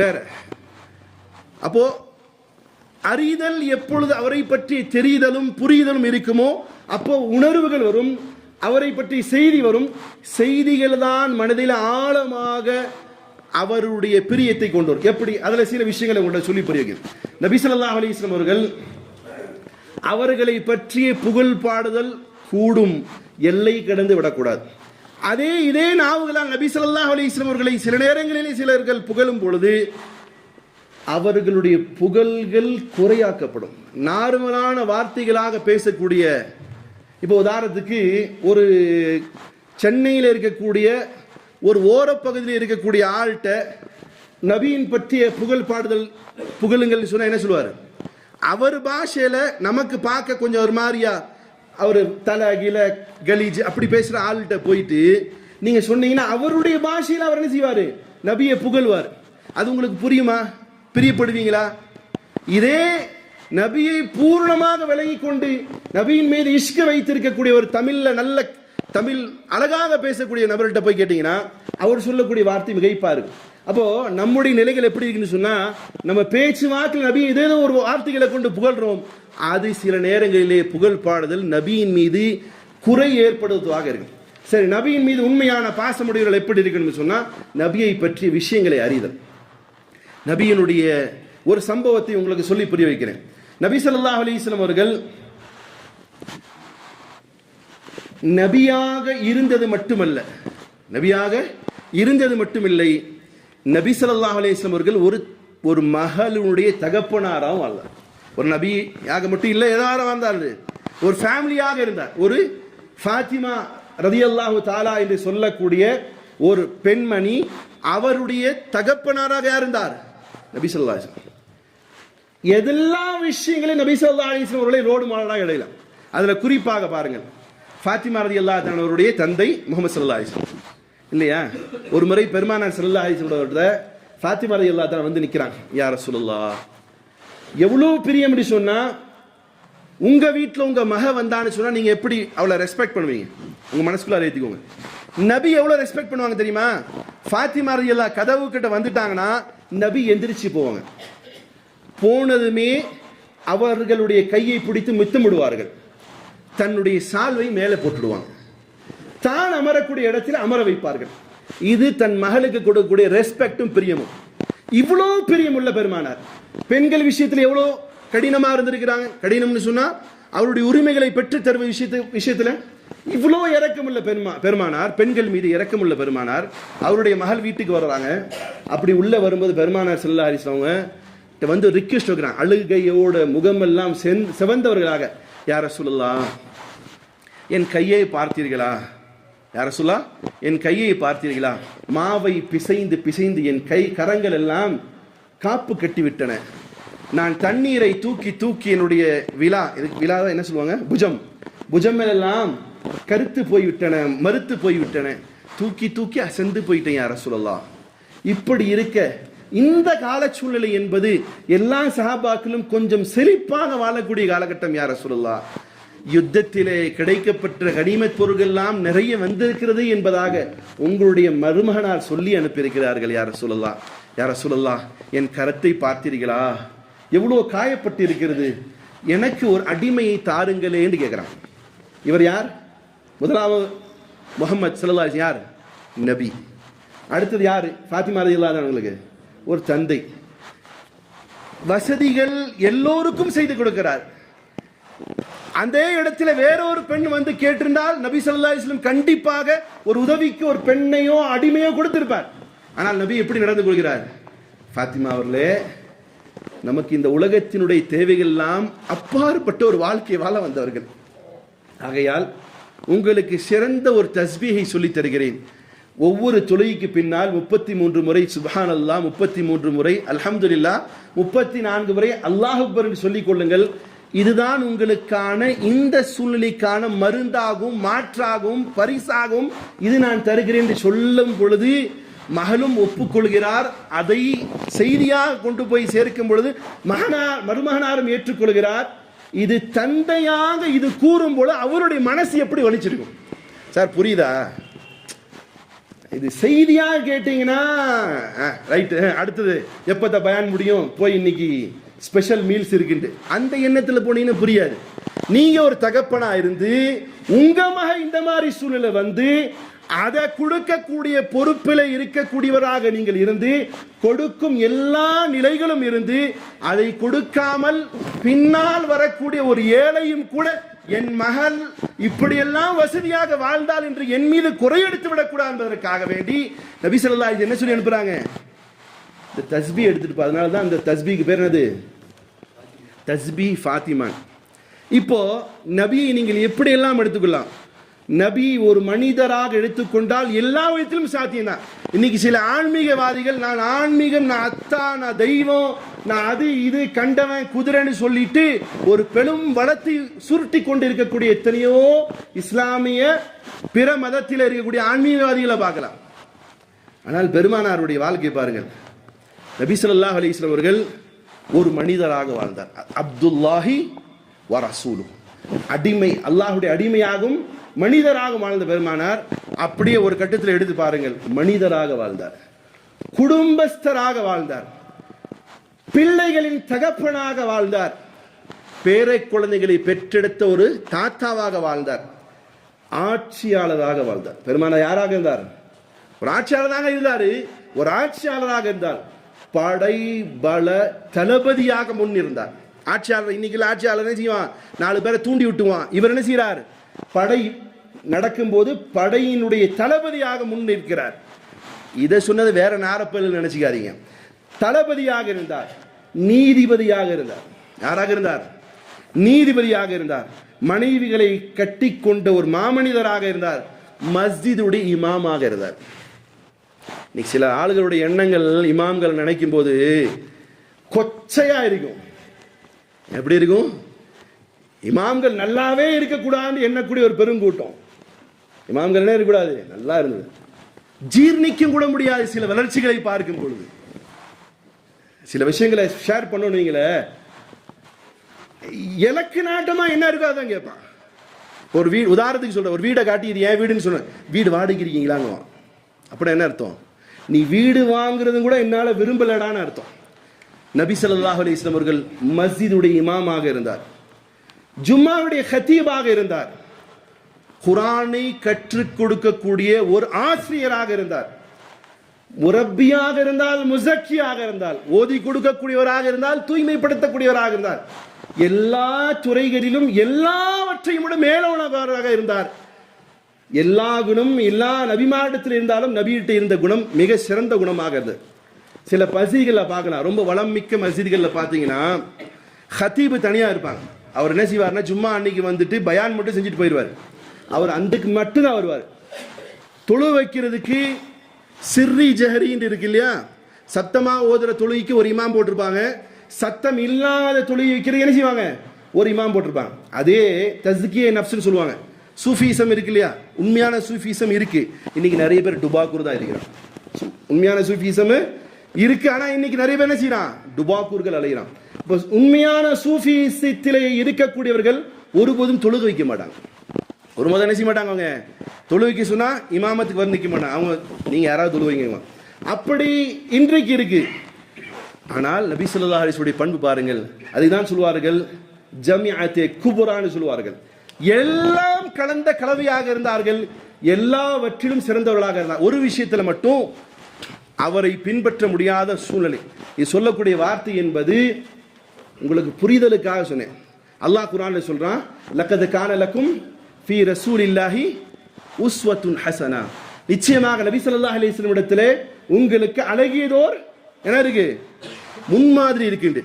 S1: வேற. அப்போ அறிதல் எப்பொழுது அவரை பற்றி தெரிதலும் புரிதலும் இருக்குமோ அப்போ உணர்வுகள் வரும், அவரை பற்றி செய்தி வரும். செய்திகள் தான் மனதில் ஆழமாக அவருடைய பிரியத்தை கொண்டு வரும். எப்படி? அதுல சில விஷயங்களை உங்கள்கிட்ட சொல்லி புரிய வைக்கிறது. நபி ஸல்லல்லாஹு அலைஹி வஸல்லம் அவர்கள் அவர்களை பற்றிய புகழ் பாடுதல் கூடும், எல்லை கடந்து விடக்கூடாது. இதே நாவுகளால் நபி ஸல்லல்லாஹு அலைஹி வஸல்லம் அவர்களை சில நேரங்களிலே சிலர்கள் புகழும் பொழுது அவர்களுடைய புகழ்கள் குறையாக்கப்படும். நார்மலான வார்த்தைகளாக பேசக்கூடிய, இப்போ உதாரணத்துக்கு ஒரு சென்னையில் இருக்கக்கூடிய ஒரு ஓரப்பகுதியில் இருக்கக்கூடிய ஆள்கிட்ட நபியின் பற்றிய புகழ் பாடுதல் புகழுங்கள் சொன்னா என்ன சொல்லுவார்? அவர் பாஷையில நமக்கு பார்க்க கொஞ்சம் ஒரு மாதிரியா, அவர் தலை கீழ கலீஜ் அப்படி பேசுற ஆள்கிட்ட போயிட்டு நீங்க சொன்னீங்கன்னா அவருடைய பாஷையில் அவர் என்ன செய்வாரு? நபியை புகழ்வார். அது உங்களுக்கு புரியுமா? பிரியப்படுவீங்களா? இதே நபியை பூர்ணமாக விலகி கொண்டு நபியின் மீது இஷ்க வைத்திருக்கக்கூடிய ஒரு தமிழ் அழகாக பேசக்கூடிய நபர்கிட்ட போய் கேட்டீங்கன்னா அவர் சொல்லக்கூடிய வார்த்தை மிகைப்பா இருக்கும். அப்போ நம்முடைய நிலைகள் எப்படி இருக்குன்னு சொன்னா, நம்ம பேச்சு வாக்கில் நபி ஏதோ ஒரு வார்த்தைகளை கொண்டு புகழ்றோம். அது சில நேரங்களிலே புகழ் பாடுதல் நபியின் மீது குறை ஏற்படுவதாக இருக்கும். சரி, நபியின் மீது உண்மையான பாசமுடையவர்கள் எப்படி இருக்குன்னு சொன்னா, நபியை பற்றிய விஷயங்களை அறிதல். நபியினுடைய ஒரு சம்பவத்தை உங்களுக்கு சொல்லி புரிய வைக்கிறேன். நபி ஸல்லல்லாஹு அலைஹி வஸல்லம் அவர்கள் நபியாக இருந்தது மட்டுமல்ல, நபியாக இருந்தது மட்டுமில்லை, நபி ஸல்லல்லாஹு அலைஹி வஸல்லம் அவர்கள் ஒரு மகளுடைய தகப்பனாராகவும் வாழ்ந்தார். ஒரு நபியாக மட்டும் இல்லை, ஏதாவது வாழ்ந்தார், ஒரு ஃபேமிலியாக இருந்தார். ஒரு ஃபாத்திமா ரலியல்லாஹு தஆலா என்று சொல்லக்கூடிய ஒரு பெண்மணி, அவருடைய தகப்பனாராக யார் இருந்தார்? நபி ஸல்லல்லாஹு அலைஹி வஸல்லம். எல்லா விஷயங்களையும் நபி ஸல்லல்லாஹு அலைஹி வஸல்லம் அவர்களை ரோடு மாடலாக எழுதலாம். அதுல குறிப்பாக பாருங்கள், ஃபாத்திமா ரலியல்லாஹு தஆலா அவருடைய தந்தை முஹம்மது ஸல்லல்லாஹு அலைஹி வஸல்லம் இல்லையா? ஒரு முறை பெருமானார் ஸல்லல்லாஹு அலைஹி வஸல்லம் ஃபாத்திமா ரலியல்லாஹு தஆலா வந்து நிற்கிறாங்க. யா ரசூலுல்லாஹ், எவ்வளவு பிரியம் அப்படி சொன்னா, உங்க வீட்டில் உங்க மக வந்தான்னு சொன்னா நீங்க எப்படி அவளை ரெஸ்பெக்ட் பண்ணுவீங்க? உங்க மனசுக்குள்ள ஏற்றிக்கோங்க. நபி எவ்வளவு ரெஸ்பெக்ட் பண்ணுவாங்க தெரியுமா? ஃபாத்திமா ரலியல்லாஹு கதவு கிட்ட வந்துட்டாங்கன்னா நபி எந்திரிச்சு போவாங்க. போனதுமே அவர்களுடைய கையை பிடித்து முத்தமிடுவார்கள். தன்னுடைய சால்வை மேலே போட்டுடுவாங்க. தான் அமரக்கூடிய இடத்தில் அமர வைப்பார்கள். இது தன் மகளுக்கு கொடுக்கக்கூடிய ரெஸ்பெக்டும் பிரியமும். இவ்வளோ பிரியம் உள்ள பெருமானார் பெண்கள் விஷயத்தில் எவ்வளோ கடினமா இருந்திருக்கிறாங்க. கடினம்னு சொன்னா அவருடைய உரிமைகளை பெற்று தருவ விஷயத்துல இவ்வளோ இரக்கமுள்ள பெருமானார், பெண்கள் மீது இரக்கமுள்ள பெருமானார். அவருடைய மகள் வீட்டுக்கு வர்றாங்க. அப்படி உள்ள வரும்போது பெருமானார் ஸல்லல்லாஹு அலைஹி வஸல்லம் வந்து ரிக்வெஸ்ட் வைக்கிறாங்க. அழுகையோட முகமெல்லாம் செவந்தவர்களாக, யா ரசூலுல்லாஹ், என் கையை பார்த்தீர்களா? யா ரசூலுல்லாஹ், என் கையை பார்த்தீர்களா? மாவை பிசைந்து பிசைந்து என் கை கரங்கள் எல்லாம் காப்பு கட்டி விட்டன. நான் தண்ணீரை தூக்கி தூக்கி என்னுடைய விழா என்ன சொல்லுவாங்க, புஜம் எல்லாம் கருத்து போய்விட்டன, மறுத்து போய்விட்டன. தூக்கி தூக்கி அசந்து போயிட்டேன் யா ரசூலுல்லாஹ். இப்படி இருக்க இந்த கால சூழ்நிலை என்பது எல்லா சஹாபாக்களும் கொஞ்சம் செழிப்பாக வாழக்கூடிய காலகட்டம் யா ரசூலுல்லாஹ். யுத்தத்திலே கிடைக்கப்பட்ட கனிமத் பொருட்கள் எல்லாம் நிறைய வந்திருக்கிறது என்பதாக உங்களுடைய மருமகனார் சொல்லி அனுப்பியிருக்கிறார்கள் யா ரசூலுல்லாஹ். யா ரசூலுல்லாஹ், என் கரத்தை பார்த்தீர்களா? எவ்வளவு காயப்பட்டு இருக்கிறது. எனக்கு ஒரு அடிமையை தாருங்களே என்று கேட்கிறான். இவர் யார்? முதலாவது முஹம்மது ஸல்லல்லாஹு அலைஹி வஸல்லம் யார்? நபி. அடுத்தது யாரு? ஃபாத்திமா ரலியல்லாஹு அன்ஹா அவங்களுக்கு ஒரு தந்தை. வசதிகள் எல்லோருக்கும் செய்து கொடுக்கிறார். அந்த இடத்துல வேற ஒரு பெண் வந்து கேட்டிருந்தால் நபி ஸல்லல்லாஹு அலைஹி வஸல்லம் கண்டிப்பாக ஒரு உதவிக்கு ஒரு பெண்ணையோ அடிமையோ கொடுத்திருப்பார். ஆனால் நபி எப்படி நடந்து கொள்கிறார்? ஃபாத்திமா அவர்களே, நமக்கு இந்த உலகத்தினுடைய தேவைகள் எல்லாம் அப்பாற்பட்ட ஒரு வாழ்க்கையை வாழ வந்தவர்கள். ஆகையால் உங்களுக்கு சிறந்த ஒரு தஸ்பீஹை சொல்லித் தருகிறேன். ஒவ்வொரு தொழுகைக்கு பின்னால் 33 முறை சுப்ஹானல்லாஹ், 33 முறை அல்ஹம்துலில்லாஹ், 34 முறை அல்லாஹ் அக்பர் என்று சொல்லிக் கொள்ளுங்கள். இதுதான் உங்களுக்கான இந்த சூழ்நிலைக்கான மருந்தாகவும் மாற்றாகவும் பரிசாகவும் இது நான் தருகிறேன் என்று சொல்லும் பொழுது மகளும் ஒப்புக்கொள்கிறார். அதை செய்தியாக கொண்டு போய் சேர்க்கும் பொழுது மருமகனாரும் ஏற்றுக்கொள்கிறார். இது தந்தையாக இது கூறும் போது அவருடைய மனசு எப்படி வலிச்சிருக்கும் சார்? புரியுதா? இது செய்தியாக கேட்டீங்கன்னா ரைட், அடுத்தது எப்ப பயான் முடியும், போய் இன்னைக்கு ஸ்பெஷல் மீல்ஸ் இருக்குன்னு அந்த எண்ணத்தில் போனீங்கன்னா புரியாது. நீங்க ஒரு தகப்பனா இருந்து உங்க மக இந்த மாதிரி சூழ்நிலை வந்து அதை கொடுக்கக்கூடிய பொறுப்பில் இருக்கக்கூடியவராக நீங்கள் இருந்து கொடுக்கும் எல்லா நிலைகளும் இருந்து அதை கொடுக்காமல் பின்னால் வரக்கூடிய ஒரு ஏழையும் கூட என் மகள் இப்படியெல்லாம் வசதியாக வாழ்ந்தால் என்று என் மீது குறையெடுத்து விடக்கூடாது என்பதற்காக வேண்டி நபி ஸல்லல்லாஹு அலைஹி வஸல்லம் என்ன சொல்லி அனுப்புறாங்க? இந்த தஸ்பீ எடுத்துட்டு. அதனால தான் அந்த தஸ்பீக்கு பேர் என்னது? தஸ்பீ ஃபாத்திமா. இப்போ நபியை நீங்கள் எப்படி எல்லாம் எடுத்துக்கொள்ளலாம். நபி ஒரு மனிதராக எடுத்துக்கொண்டால் எல்லா விதத்திலும் சாத்தியம் தான். இன்னைக்கு சில ஆன்மீகவாதிகள் நான் ஆன்மீகம், நான் அத்தா, நான் தெய்வம், நான் அது இது கண்டவன் குதிரைன்னு சொல்லிட்டு ஒரு பெரும் வளத்தை சுருட்டி கொண்டு இருக்கக்கூடிய எத்தனையோ இஸ்லாமிய பிற மதத்தில் இருக்கக்கூடிய ஆன்மீகவாதிகளை பார்க்கலாம். ஆனால் பெருமானாருடைய வாழ்க்கை பாருங்கள். நபி ஸல்லல்லாஹு அலைஹி வஸல்லம் அவர்கள் ஒரு மனிதராக வாழ்ந்தார். அப்துல்லாஹி வ ரசூலு, அடிமை, அல்லாஹ்வுடைய அடிமையாகவும் மனிதராக வாழ்ந்த பெருமானார் அப்படியே ஒரு கட்டத்தில் எடுத்து பாருங்கள். மனிதராக வாழ்ந்தார், குடும்பஸ்தராக வாழ்ந்தார், பிள்ளைகளின் தகப்பனாக வாழ்ந்தார், பேரை குழந்தைகளை பெற்றெடுத்த ஒரு தாத்தாவாக வாழ்ந்தார், ஆட்சியாளராக வாழ்ந்தார். பெருமானார் யாராக இருந்தார்? ஒரு ஆட்சியாளராக இருந்தார். ஒரு ஆட்சியாளராக இருந்தார். படை பல தளபதியாக முன்னிருந்தார். ஆட்சியாளர் இன்னைக்கு ஆட்சியாளர் என்ன செய்வான்? 4 பேரை தூண்டி விட்டுவான். இவர் என்ன செய்யறார்? படை நடக்கும்போது படையினுடைய தளபதியாக முன் நிற்கிறார். இதை சொன்னது வேற நாரப்பல் நினைச்சுக்காதீங்க. தளபதியாக இருந்தார், நீதிபதியாக இருந்தார். யாராக இருந்தார்? நீதிபதியாக இருந்தார். மனைவிகளை கட்டி கொண்ட ஒரு மாமனிதராக இருந்தார். மஸ்ஜிதுடைய இமாமாக இருந்தார். இன்னைக்கு சில ஆளுகளுடைய எண்ணங்கள் இமாம்கள் நினைக்கும் போது கொச்சையா இருக்கும். எப்படி இருக்கும்? இமாம்கள் நல்லாவே இருக்கக்கூடாதுன்னு எண்ணக்கூடிய ஒரு பெருங்கூட்டம். இமாம்கள் என்ன இருக்கக்கூடாது? நல்லா இருந்தது. ஜீர்ணிக்கும் கூட முடியாது சில வளர்ச்சிகளை பார்க்கும் பொழுது. சில விஷயங்களை ஷேர் பண்ணணுங்களே, எனக்கு நாட்டமா என்ன இருக்கோ அதான் கேட்பான். ஒரு வீடு உதாரணத்துக்கு சொல்ற, ஒரு வீடை காட்டி இது ஏன் வீடுன்னு சொன்ன, வீடு வாடகைக்கு இருக்கீங்களாங்க. அப்படி என்ன அர்த்தம்? நீ வீடு வாங்குறது கூட என்னால விரும்பலடான்னு அர்த்தம். நபி ஸல்லல்லாஹு அலைஹி வஸல்லம் அவர்கள் மஸ்ஜிதுடைய இமாமாக இருந்தார், ஜும்மாவுடைய ஹத்தீபாக இருந்தார், குர்ஆனை கற்றுக் கொடுக்கக்கூடிய ஒரு ஆசிரியராக இருந்தார், முரப்பியாக இருந்தால், முஸக்கியாக இருந்தால், ஓதி கொடுக்கக்கூடியவராக இருந்தால், தூய்மைப்படுத்தக்கூடியவராக இருந்தார். எல்லா துறைகளிலும் எல்லாவற்றையும் விட மேலானவராக இருந்தார். எல்லா குணம் எல்லா நபிமாரிடத்தில் இருந்தாலும் நபியிட்ட இருந்த குணம் மிக சிறந்த குணமாக இருந்தது. சில மஸ்ஜிதுகளில் பார்க்கலாம், ரொம்ப வளம் மிக்க மஸ்ஜிதுகளில் பார்த்தீங்கன்னா ஹத்தீபு தனியாக இருப்பாங்க. அவர் என்ன செய்வார்னா, ஜும்மா அன்னைக்கு வந்துட்டு பயான் மட்டும் செஞ்சுட்டு போயிடுவார். அவர் அன்றைக்கு மட்டும்தான் வருவார். தொழு வைக்கிறதுக்கு சிர்ரி ஜஹரின்னு இருக்கு இல்லையா, சத்தமா ஓதுற தொழுகைக்கு ஒரு இமாம் போட்டிருப்பாங்க. சத்தம் இல்லாத தொழுகை வைக்கிறது என்ன செய்வாங்க? ஒரு இமாம் போட்டிருப்பாங்க. அதே தஸ்கியே நஃப்ஸ்னு சொல்லுவாங்க. சூஃபிசம் இருக்கு இல்லையா, உண்மையான சூஃபிசம் இருக்கு. இன்னைக்கு நிறைய பேர் டுபாக்கூர் தான் இருக்கிறான். உண்மையான சூஃபிசம் இருக்கு, ஆனா இன்னைக்கு நிறைய பேர் என்ன செய்யறான்? டுபாக்கூர்கள் அலைகிறான். இப்போ உண்மையான சூஃபிசத்திலே இருக்கக்கூடியவர்கள் ஒருபோதும் தொழுகை வைக்க மாட்டாங்க. ஒரு முதல் என்ன செய்ய மாட்டாங்க. அவங்க தொழுகைக்கு சொன்னா இமாமத்துக்கு வந்து நிற்க மாட்டாங்க. அவங்க நீங்க யாராவது தொழுவைங்க. அப்படி இன்றைக்கு இருக்கு. ஆனால் நபி ஸல்லல்லாஹு அலைஹி வஸல்லம் பண்பு பாருங்கள். அதுதான் சொல்வார்கள் ஜமிஅத்தே குபரான்னு சொல்வார்கள். எல்லாம் கலந்த கலவையாக இருந்தார்கள், எல்லாவற்றிலும் சிறந்தவர்களாக இருந்தார். ஒரு விஷயத்துல மட்டும் அவரை பின்பற்ற முடியாத சூழ்நிலை. இது சொல்லக்கூடிய வார்த்தை என்பது உங்களுக்கு புரிதலுக்காக சொன்னேன். அல்லாஹ் குர்ஆன்ல சொல்றான், லக்கத் கான லக்கும் ஃபீ ரசூலில்லாஹி உஸ்வத்துன் ஹஸனா. நிச்சயமாக நபி ஸல்லல்லாஹு அலைஹி வஸல்லம் இடத்திலே உங்களுக்கு அழகியதோர் என்ன இருக்கு? முன்மாதிரி இருக்கின்ற.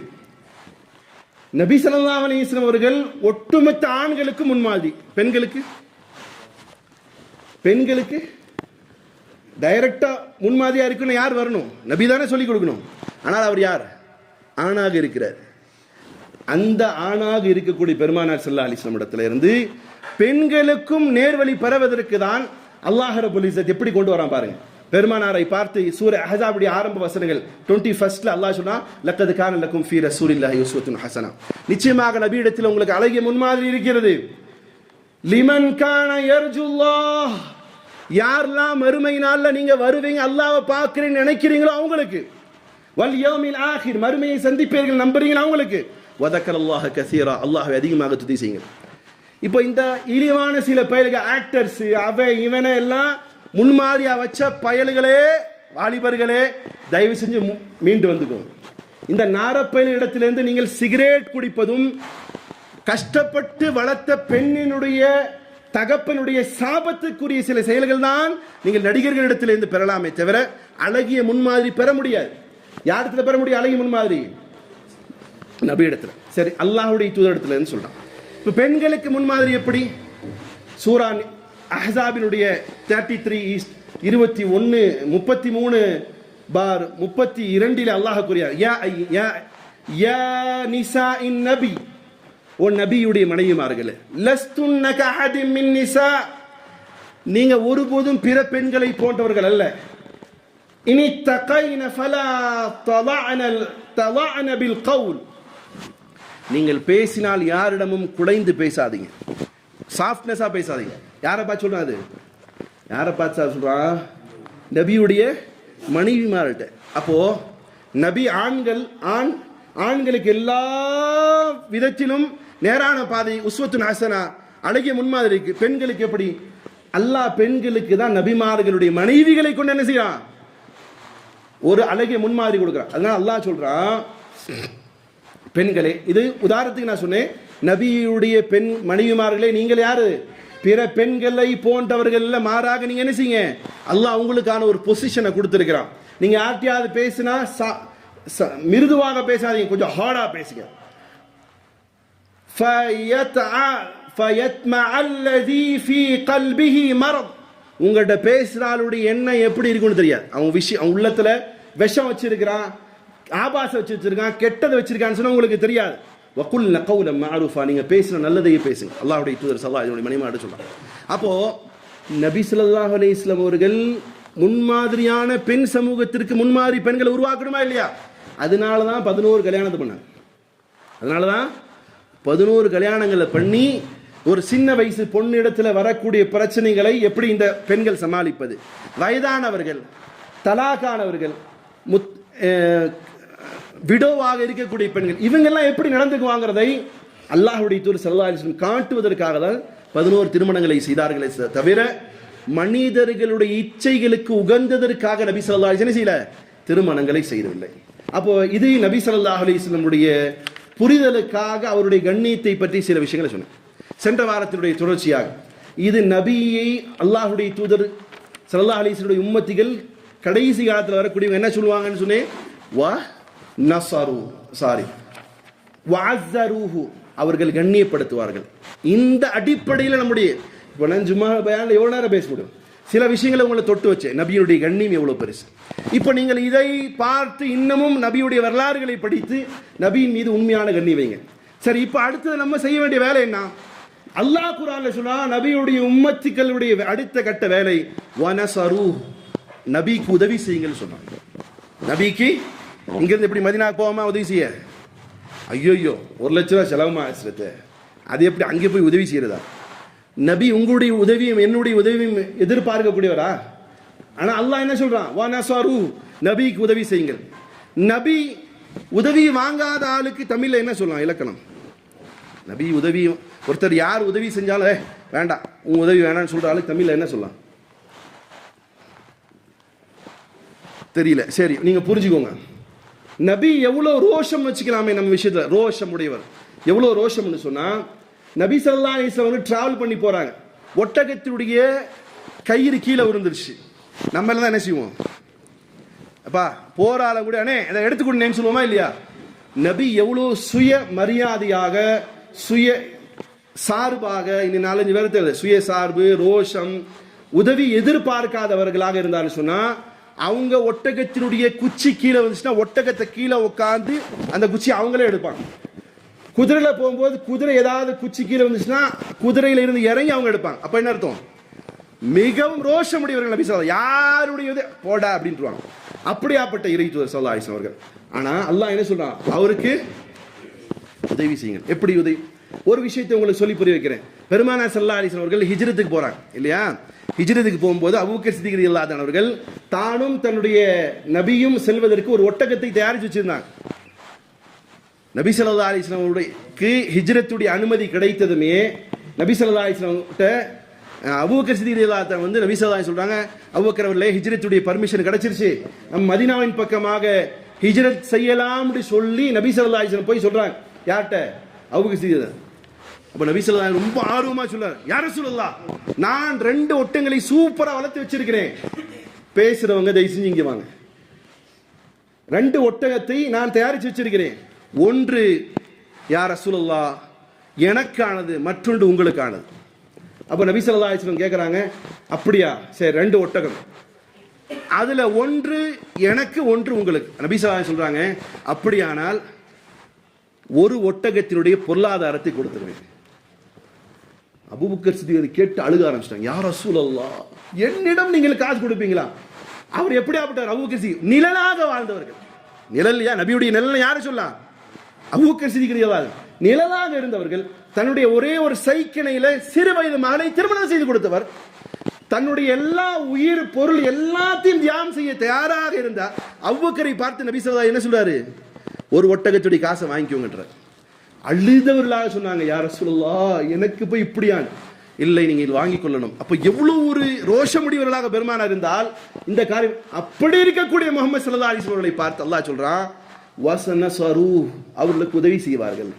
S1: நபி ஸல்லல்லாஹு அலைஹி வஸல்லம் அவர்கள் ஒட்டுமொத்த ஆண்களுக்கு முன்மாதிரி. பெண்களுக்கு டைரக்டா முன்மாதிரியா இருக்குன்னு யார் வரணும்? நபி தானே சொல்லிக் கொடுக்கணும். ஆனால் அவர் யார்? ஆணாக இருக்கிறார். அந்த ஆணாக இருக்கக்கூடிய பெருமானார் ஸல்லல்லாஹு அலைஹி வஸல்லம் இடத்துல இருந்து பெண்களுக்கும் நேர்வழி பெறுவதற்கு தான் அல்லாஹ் ரப்பல் இஸ்ஸத் எப்படி கொண்டு வரான் பாருங்க. பெருமானாரை பார்த்து சூரா அஹ்ஸாபுடைய ஆரம்ப வசனங்கள் 21ல அல்லாஹ் சொன்னா, லக்கத் கான லக்கும் ஃபீ ரசூலில்லாஹி உஸ்வத்துன் ஹஸனா. நிச்சயமாக நபியிடத்தில் உங்களுக்கு அழகிய முன்மாதிரி இருக்கிறது. லிமன் கான யர்ஜுல்லாஹ், யாரெல்லாம் மறுமை நாள்ல நீங்க வருவீங்க, அல்லாஹ்வை பார்க்கிறேன்னு நினைக்கிறீங்களோ அவங்களுக்கு, வல் யௌமில் ஆகிர், மறுமையை சந்திப்பீர்கள் நம்புறீங்களா அவங்களுக்கு, வதக்கரல்லாஹ கஸீரா, அல்லாஹ்வை அதிகமாக துதி செய்யுங்க. இப்போ இந்த இழிவான சில பயல்கள் ஆக்டர்ஸ் இவனை எல்லாம் முன்மாதிரியா வச்ச பயல்களே, வாலிபர்களே, தயவு செஞ்சு மீண்டு வந்துக்கும். இந்த நாரப்பயல் இடத்திலிருந்து நீங்கள் சிகரெட் குடிப்பதும், கஷ்டப்பட்டு வளர்த்த பெண்ணினுடைய தகப்பனுடைய சாபத்துக்குரிய சில செயல்கள் தான் நீங்கள் நடிகர்களிடத்திலிருந்து பெறலாமே தவிர அழகிய முன்மாதிரி பெற முடியாது. யாரிடத்துல பெற முடியும் அழகிய முன்மாதிரி? நபி இடத்துல. சரி, அல்லாஹ்வுடைய தூதரிடத்துல இருந்து சொல்றான். இப்ப பெண்களுக்கு முன்மாதிரி எப்படி? சூரா அஹ்ஸாபினுடைய 33 33 அல்லாஹ் கூறியார், யா நிசாஇன் நபி, ஓ நபியுடைய மனைவிமார்களே, லஸ்துன்ன கஹதிம் மின் நிசா, நீங்க ஒருபோதும் பிற பெண்களை போன்றவர்கள் அல்ல. இனி தகைன ஃபலா தலஅன பில் கவுல், நீங்கள் பேசினால் யாரிடமும் குடைந்து பேசாதீங்க, சாஃப்ட்னஸா பேசாதீங்க. யாரை பார்த்து சொல்றான்? அது யாரை பார்த்து சொல்றான்? நபியுடைய மனைவிமார்கிட்ட. அப்போ நபி ஆண்களுக்கு எல்லா விதத்திலும் நேரான பாதை, உஸ்வத்துன் ஹஸனா, அழகிய முன்மாதிரி இருக்கு. பெண்களுக்கு எப்படி? அல்லாஹ் பெண்களுக்கு தான் நபிமார்களுடைய மனைவிகளை கொண்டு என்ன செய்யறான்? ஒரு அழகிய முன்மாதிரி கொடுக்குறான். அதனால அல்லாஹ் சொல்றான், பெண்களே, இது உதாரணத்துக்கு நான் சொன்னேன், நபியுடைய பெண் மனைவிமார்களே, நீங்கள் யாரு? பிற பெண்களை போன்றவர்கள் மாறாக நீங்க என்ன செய்யுங்க, அல்லாஹ் உங்களுக்கான ஒரு பொசிஷனை கொடுத்திருக்கிறான். நீங்க யார்ட்டையாவது பேசினா மிருதுவாக பேசாதீங்க, கொஞ்சம் ஹார்டா பேசுங்க. உங்கள்கிட்ட பேசுறாளுடைய எண்ணம் எப்படி இருக்குன்னு தெரியாது. அவன் உள்ளத்துல விஷம் வச்சிருக்கிறான், ஆபாசம் வச்சிருக்கான், கெட்டதை வச்சிருக்கான்னு சொன்னா உங்களுக்கு தெரியாது. வகுல்ன கௌலம் மஅரூஃபா, நீங்க பேசுற நல்லதையே பேசுங்க. அல்லாஹ்வுடைய தூதர் ஸல்லல்லாஹு அலைஹி மணிமாடு சொல்றாங்க. அப்போ நபி ஸல்லல்லாஹு அலைஹி வஸல்லம் அவர்கள் முன்மாதிரியான பெண் சமூகத்திற்கு முன்மாதிரி பெண்களை உருவாக்கணுமா இல்லையா? அதனாலதான் 11 கல்யாணத்தை பண்ணாங்க. அதனாலதான் 11 கல்யாணங்களை பண்ணி ஒரு சின்ன வயசு பொண்ணு இடத்துல வரக்கூடிய பிரச்சனைகளை எப்படி இந்த பெண்கள் சமாளிப்பது, வயதானவர்கள், தலாக்கானவர்கள், விடோவாக இருக்கக்கூடிய பெண்கள், இவங்கெல்லாம் எப்படி நடந்துக்குவாங்கிறதை அல்லாஹ்வுடைய தூதர் ஸல்லல்லாஹு அலைஹி வஸல்லம் காட்டுவதற்காக தான் 11 திருமணங்களை செய்தார்களே தவிர மனிதர்களுடைய இச்சைகளுக்கு உகந்ததற்காக நபி ஸல்லல்லாஹு அலைஹி வஸல்லம் செய்யல, திருமணங்களை செய்யவில்லை. அப்போ இது நபி ஸல்லல்லாஹு அலைஹி வஸல்லமுடைய புரிதலுக்காக அவருடைய கண்ணியத்தை பற்றி சில விஷயங்களை சொன்னேன். சென்ற வாரத்தினுடைய தொடர்ச்சியாக இது நபியை அல்லாஹ்வுடைய தூதர் ஸல்லல்லாஹு அலைஹி வஸல்லம் உம்மத்திகள் கடைசி காலத்தில் வரக்கூடியவங்க என்ன சொல்லுவாங்கன்னு சொன்னேன். அவர்கள் கண்ணியப்படுத்துவார்கள். இந்த அடிப்படையில் நம்முடைய இப்போ நான் சும்மா பயான்ல எவ்வளவு நேரம் பேச முடியும், சில விஷயங்களை உங்களை தொட்டு வச்சேன். நபியுடைய கண்ணியம் எவ்வளவு பெருசு. இப்போ நீங்கள் இதை பார்த்து இன்னமும் நபியுடைய வரலாறுகளை படித்து நபியின் மீது உண்மையான கண்ணி வைங்க. சரி, இப்போ அடுத்தது நம்ம செய்ய வேண்டிய வேலை என்ன? அல்லாஹ் குர்ஆன்ல சொன்னா நபியுடைய உம்மத்திகளுடைய அடுத்த கட்ட வேலை வனசரு, நபிக்கு உதவி செய்யுங்கள் சொன்னாங்க. நபிக்கு இங்கிருந்து எப்படி மதீனாக்கு போகாம உதவி செய்ய? ஐயோ 1 லட்ச ரூபாய் செலவுமா ஆசிரத்தை, அது எப்படி அங்கே போய் உதவி செய்யறதா? நபி உங்களுடைய உதவியும் என்னுடைய உதவியும் எதிர்பார்க்கக்கூடியவரா? ஆனா அல்லாஹ் என்ன சொல்றான்? வனசரு, நபிக்கு உதவி செய்யுங்கள். நபி உதவி வாங்காத ஆளுக்கு தமிழ்ல என்ன சொல்லலாம் இலக்கணம்? நபி உதவி, ஒருத்தர் யார் உதவி செஞ்சாலும் வேண்டாம் உங்க உதவி வேணாம்னு சொல்ற ஆளுக்கு தமிழ்ல என்ன சொல்லலாம் தெரியல. சரி, நீங்க புரிஞ்சுக்கோங்க. நபி எவ்வளவு ரோஷம் வச்சுக்கலாமே நம்ம விஷயத்துல, ரோஷம் உடையவர். எவ்வளவு ரோஷம்னு சொன்னா, நபி ஸல்லல்லாஹு அலைஹி வஸல்லம் டிராவல் பண்ணி போறாங்க, ஒட்டகத்தினுடைய கயிறு கீழே விழுந்துருச்சு. நம்ம எல்லாம் என்ன செய்வோம்? அப்பா போரால கூட அண்ணே இதை எடுத்துக்கொண்டேன்னு சொல்லுவோமா இல்லையா? நபி எவ்வளவு சுய மரியாதையாக, சுய சார்பாக, இந்த 4-5 பேர் சுய சார்பு, ரோஷம், உதவி எதிர்பார்க்காதவர்களாக இருந்தாலும் சொன்னா, அவங்க ஒட்டகத்தினுடைய குச்சி கீழே வந்துச்சுன்னா ஒட்டகத்தை கீழே உட்காந்து அந்த குச்சி அவங்களே எடுப்பாங்க. குதிரையில போகும்போது குதிரை ஏதாவது குச்சி கீழே வந்துச்சுன்னா குதிரையில இருந்து இறங்கி அவங்க எடுப்பாங்க. அப்ப என்ன அர்த்தம்? மிகவும் ரோஷமுடையவர்கள் நபி ஸல்லல்லாஹு அலைஹி வஸல்லம். யாருடைய போடா அப்படின்ட்டுருவாங்க. அப்படியாப்பட்ட இறை தூதர் ஸல்லல்லாஹு அலைஹி வஸல்லம் அவர்கள். ஆனா அல்லாஹ் என்ன சொல்றான்? அவருக்கு உதவி செய்யுங்கள். எப்படி உதவி? ஒரு விஷயத்தை உங்களுக்கு சொல்லி புரிய வைக்கிறேன். பெருமானார் ஸல்லல்லாஹு அலைஹி வஸல்லம் அவர்கள் ஹிஜ்ரத்துக்கு போறாங்க இல்லையா? ஹிஜ்ரத்துக்கு போகும்போது அபூபக்கர் சித்திக் ரலியல்லாஹு அன்ஹு அவர்கள் தானும் தன்னுடைய நபியும் செல்வதற்கு ஒரு ஒட்டகத்தை தயாரித்து வச்சிருந்தாங்க. நபி ஸல்லல்லாஹு அலைஹி வஸல்லம் அவர்களுக்கு ஹிஜ்ரத்துடைய அனுமதி கிடைத்ததுமே நபி ஸல்லல்லாஹு அலைஹி வஸல்லம் கிட்ட அபூபக்கர் சித்திக் ரலியல்லாஹு அன்ஹு வந்து நபி ஸல்லல்லாஹு அலைஹி வஸல்லம் சொல்றாங்க, அபூபக்கர் அவர்களே ஹிஜ்ரத்துடைய பர்மிஷன் கிடைச்சிருச்சு, நம்ம மதீனாவின் பக்கமாக ஹிஜ்ரத் செய்யலாம்னு சொல்லி நபி ஸல்லல்லாஹு அலைஹி வஸல்லம் போய் சொல்றாங்க. யார்கிட்ட? அபூபக்கர் சித்திக். அப்ப நபி ஸல்லல்லாஹு அலைஹி வஸல்லம் ரொம்ப ஆர்வமா சொல்றாரு, யா ரசூலல்லாஹ், நான் 2 ஒட்டங்களை சூப்பரா வளர்த்து வச்சிருக்கிறேன், பேசுறவங்க தயவு செஞ்சு இங்க வாங்க. 2 ஒட்டகத்தை நான் தயாரிச்சு வச்சிருக்கிறேன், ஒன்று யா ரசூலல்லாஹ் எனக்கானது, மற்றொன்று உங்களுக்கானது. அப்ப நபி ஸல்லல்லாஹு அலைஹி வஸல்லம் கேக்குறாங்க, அப்படியா, சரி 2 ஒட்டகம், அதுல ஒன்று எனக்கு ஒன்று உங்களுக்கு. நபி ஸல்லல்லாஹு அலைஹி வஸல்லம் சொல்றாங்க, அப்படியானால் ஒரு ஒட்டகத்தினுடைய பொருளாதாரத்தை கொடுத்துருவேன். அபூபக்கர் சித்திக் கேட்டு அழுக ஆரம்பிச்சிட்டாங்க. யா ரசூலல்லாஹ், என்னிடம் நீங்கள் காசு கொடுப்பீங்களா? அவர் எப்படியாப்பட்டார்? அபூபக்கர் சித்திக் நிழலாக வாழ்ந்தவர்கள். நிழல், நபியுடைய நிழல் யாரு சொல்லலாம்? அபூபக்கர் சித்திக் நிழலாக இருந்தவர்கள். தன்னுடைய ஒரே ஒரு சைக்கிணையில சிறு வயது மகளை திருமணம் செய்து கொடுத்தவர். தன்னுடைய எல்லா உயிர் பொருள் எல்லாத்தையும் தியாகம் செய்ய தயாராக இருந்தார். அபூபக்கரை பார்த்து நபி ஸல்லல்லாஹு என்ன சொல்றாரு? ஒரு ஒட்டகத்துடைய காசை வாங்கிக்கோங்கன்ற. அழுதவர்களாக சொன்னாங்க, யா ரசூலுல்லாஹ் எனக்கு போய் இப்படியான்? இல்லை, நீங்கள் வாங்கிக் கொள்ளணும். அப்ப எவ்வளவு ஒரு ரோஷமுடையவர்களாக பெருமானார் இருந்தால் இந்த காரியம். அப்படி இருக்கக்கூடிய முஹம்மது ஸல்லல்லாஹு அலைஹி வஸல்லம் அவர்களை பார்த்து அல்லாஹ் சொல்றான், வஸனஸரு, அவர்களுக்கு உதவி செய்வார்கள்.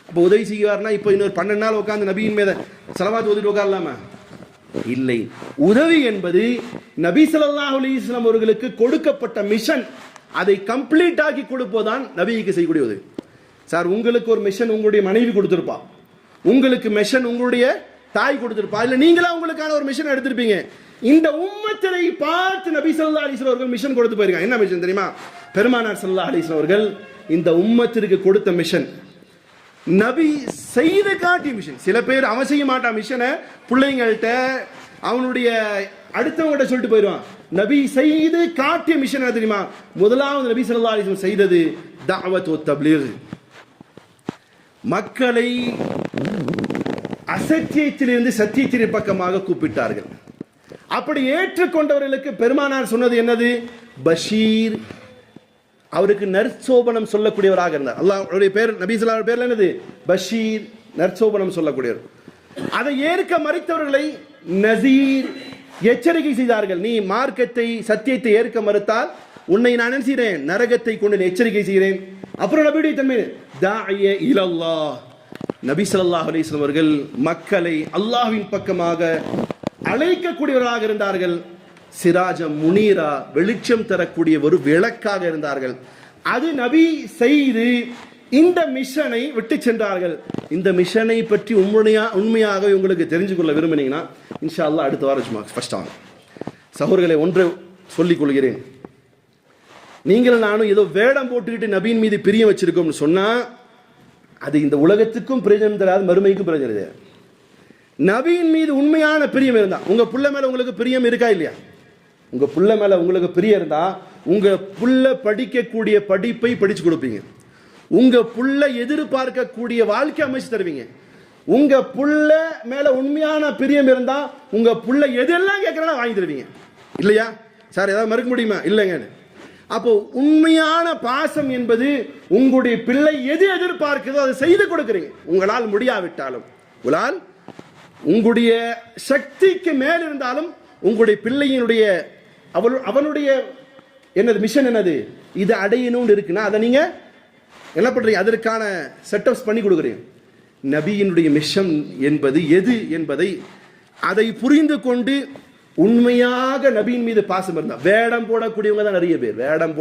S1: அப்ப உதவி செய்வார்னா இப்ப இன்னொரு 12 நாள் உட்கார்ந்து நபியின் மீது ஸலவாத் ஓதிட்டு உட்காரலாமா? இல்லை. உதவி என்பது நபி ஸல்லல்லாஹு அலைஹி வஸல்லம் அவர்களுக்கு கொடுக்கப்பட்ட மிஷன், அதை கம்ப்ளீட் ஆக்கி கொடுப்பதுதான் நபிக்கு செய்யக்கூடிய உதவி. சார், உங்களுக்கு ஒரு மிஷன் உங்களுடைய மனைவி கொடுத்திருப்பா, உங்களுக்கு மிஷன் உங்களுடைய தாய் கொடுத்திருப்பா, இல்ல நீங்களா உங்களுக்கான ஒரு மிஷன் எடுத்திருப்பீங்க. இந்த உம்மத்தை பார்த்து நபி ஸல்லல்லாஹு அலைஹி வஸல்லம் அவர்கள் மிஷன் கொடுத்து போயிருக்காங்க. என்ன மிஷன் தெரியுமா? பெருமானார் ஸல்லல்லாஹு அலைஹி வஸல்லம் அவர்கள் இந்த உம்மத்திற்கு கொடுத்த மிஷன் நபி செய்து காட்டிய மிஷன். சில பேர் அவன் செய்ய மாட்டான் மிஷனை, பிள்ளைங்கள்ட்ட அவனுடைய அடுத்தவங்கள்ட்ட சொல்லிட்டு போயிடுவான். நபி செய்து காட்டிய மிஷன் தெரியுமா? முதலாவது நபி ஸல்லல்லாஹு அலைஹி வஸல்லம் செய்தது தஅவத் வ தப்லீக். மக்களை அசத்தியத்திலிருந்து சத்தியத்தின் பக்கமாக கூப்பிட்டார்கள். அப்படி ஏற்றுக்கொண்டவர்களுக்கு பெருமானார் சொன்னது என்னது? பஷீர். அவருக்கு நற்சோபனம் சொல்லக்கூடியவராக இருந்தார். அல்லாஹ்வுடைய பேர், நபி ஸல்லல்லாஹு அலைஹி பேர்ல என்னது? பஷீர், நற்சோபனம் சொல்லக்கூடியவர். அதை ஏற்க மறுத்தவர்களை நசீர், எச்சரிக்கை செய்தார்கள். நீ மார்க்கத்தை சத்தியத்தை ஏற்க மறுத்தால் உன்னை நான் என்ன செய்கிறேன்? நரகத்தை கொண்டு எச்சரிக்கை செய்கிறேன். அப்புறம் நபியுடைய தன்மை தாஇய இலல்லாஹ். நபி ஸல்லல்லாஹு அலைஹி வஸல்லம் அவர்கள் மக்களை அல்லாஹ்வின் பக்கமாக அழைக்கக்கூடியவராக இருந்தார்கள். சிராஜ முனீரா, வெளிச்சம் தரக்கூடிய ஒரு விளக்காக இருந்தார்கள். அது நபி செய்து இந்த மிஷனை விட்டு சென்றார்கள். இந்த மிஷனை பற்றி உண்மையாக உங்களுக்கு தெரிஞ்சு கொள்ள விரும்பினீங்கன்னா இன்ஷா அல்லாஹ் அடுத்த வாரம் சும்மா ஃபர்ஸ்ட் ஆகும். சகோதரர்களை, ஒன்று சொல்லிக் கொள்கிறேன். நீங்களும் நானும் ஏதோ வேடம் போட்டுக்கிட்டு நபியின் மீது பிரியம் வச்சிருக்கோம்னு சொன்னா அது இந்த உலகத்துக்கும் பிரயோஜனம் தராது, மறுமைக்கும் பிரயோஜனம் தராது. நபியின் மீது உண்மையான பிரியம் இருந்தா, உங்க புள்ள மேல உங்களுக்கு பிரியம் இருக்கா இல்லையா? உங்க புள்ள மேல உங்களுக்கு பிரியம் இருந்தா உங்க புள்ள படிக்கக்கூடிய படிப்பை படிச்சு கொடுப்பீங்க. உங்க புள்ள எதிர்பார்க்கக்கூடிய வாழ்க்கை அமைச்சு தருவீங்க. உங்க புள்ள மேல உண்மையான பிரியம் இருந்தா உங்க புள்ள எதெல்லாம் கேட்கறா வாங்கி தருவீங்க இல்லையா? சார், ஏதாவது மறுக்க முடியுமா? இல்லைங்க. அப்போ உண்மையான பாசம் என்பது உங்களுடைய பிள்ளை எது எதிர்பார்க்குதோ அதை செய்து கொடுக்குறீங்க. உங்களால் முடியாவிட்டாலும், உங்களால் உங்களுடைய சக்திக்கு மேல் இருந்தாலும் உங்களுடைய பிள்ளையினுடைய அவனுடைய என்னது மிஷன், என்னது இது அடையணும்னு இருக்குன்னா அதை நீங்க என்ன பண்றீங்க? அதற்கான செட்டப்ஸ் பண்ணி கொடுக்குறீங்க. நபியினுடைய மிஷன் என்பது எது என்பதை அதை புரிந்து கொண்டு உண்மையாக நபியின் மீது பாசம் இருந்தா, வேடம் போடக்கூடியவங்க தான் நிறைய பேர். வேடம்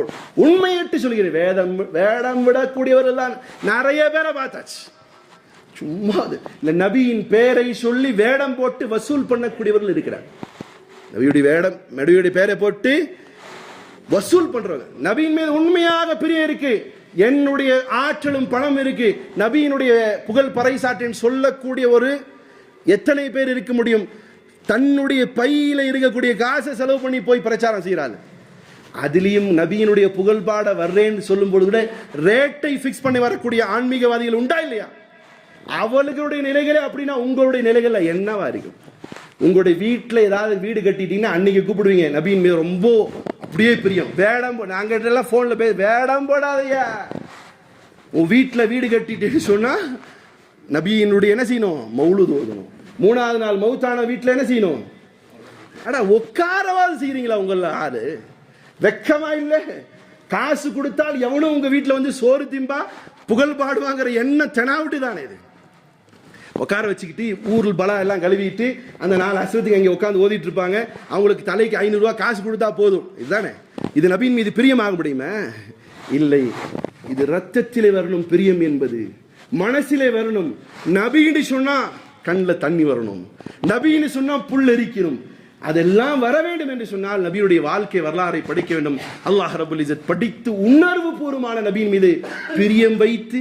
S1: உண்மையிட்டு சொல்கிறேன், வேடம் விடக்கூடியவர்கள் தான் நிறைய பேரை பார்த்தாச்சு. சும்மா இல்ல, நபியின் பேரை சொல்லி வேடம் போட்டு வசூல் பண்ணக்கூடியவர்கள் இருக்கிறார். நபியுடைய பேரை போட்டு வசூல் பண்றவங்க. நபியின் மீது உண்மையாக பிரியம் இருக்கு, என்னுடைய ஆற்றலும் பணம் இருக்கு, நபியினுடைய புகழ் பறைசாற்றின் சொல்லக்கூடிய ஒரு எத்தனை பேர் இருக்க முடியும்? தன்னுடைய பையில இருக்கக்கூடிய காசை செலவு பண்ணி போய் பிரச்சாரம் செய்யறாங்க. அதிலையும் நபியினுடைய புகழ்பாட வர்றேன்னு சொல்லும் பொழுது கூட ரேட்டை பிக்ஸ் பண்ணி வரக்கூடிய ஆன்மீகவாதிகள் உண்டா இல்லையா? அவர்களுடைய நிலைகளே அப்படின்னா உங்களுடைய நிலைகள்ல என்னவா இருக்கும்? உங்களுடைய வீட்டில் ஏதாவது வீடு கட்டிட்டீங்கன்னா அன்னைக்கு கூப்பிடுவீங்க, நபியின் மீது ரொம்ப அப்படியே பிரியம், வேடம் நாங்க எல்லாம் போன்ல போய் வேடம் போடாதையா. உன் வீட்டில் வீடு கட்டிட்டு சொன்னா நபியினுடைய என்ன செய்யணும்? மௌலூத் ஓதணும். 3வது நாள் மௌத்தான வீட்டில் என்ன செய்யணும்? அடா உட்காரவாது செய்யறீங்களா? உங்கள ஆளு வெக்கமா இல்லை? காசு கொடுத்தால் எவனும் உங்க வீட்டில் வந்து சோறு திம்பா புகழ் பாடுவாங்கிற எண்ணம் தெனாவிட்டு தானே இது. உட்கார வச்சுக்கிட்டு ஊரில் பலா எல்லாம் கழுவிட்டு அந்த 4 அசத்துக்கு அங்கே உட்காந்து ஓதிட்டு இருப்பாங்க. அவங்களுக்கு தலைக்கு 500 ரூபா காசு கொடுத்தா போதும். இதுதானே இது நபியின் மீது பிரியமாக முடியுமா? இல்லை. இது ரத்தத்திலே வரணும் பிரியம் என்பது, மனசிலே வரணும். நபின்னு சொன்னா கண்ணில் தண்ணி வரணும், நபின்னு சொன்னா புல்லரிக்கணும். அதெல்லாம் வர வேண்டும் என்று சொன்னால் நபியுடைய வாழ்க்கை வரலாறை படிக்க வேண்டும். அல்லாஹ் ரப்பல் இஸ்ஸத் படித்து உணர்வு பூர்வமான நபியின் மீது பிரியம் வைத்து,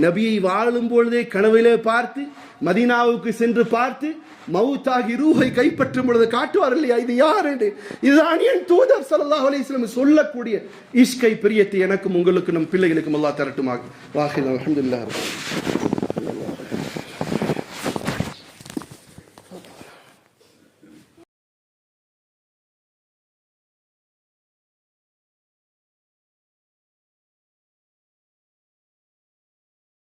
S1: நபியை வாழும் பொழுதே கனவிலே பார்த்து, மதீனாவுக்கு சென்று பார்த்து, மவுத்தாகி ரூஹை கைப்பற்றும் பொழுது காட்டுவார் இல்லையா, இது யார் என்று, இதுதான் என் தூதர் ஸல்லல்லாஹு அலைஹி வஸல்லம் சொல்லக்கூடிய இஷ்கை பிரியத்தை எனக்கும் உங்களுக்கு நம் பிள்ளைகளுக்கும் அல்லாஹ் தரட்டுமாக. வாஹித் அல்ஹம்துலில்லாஹ்.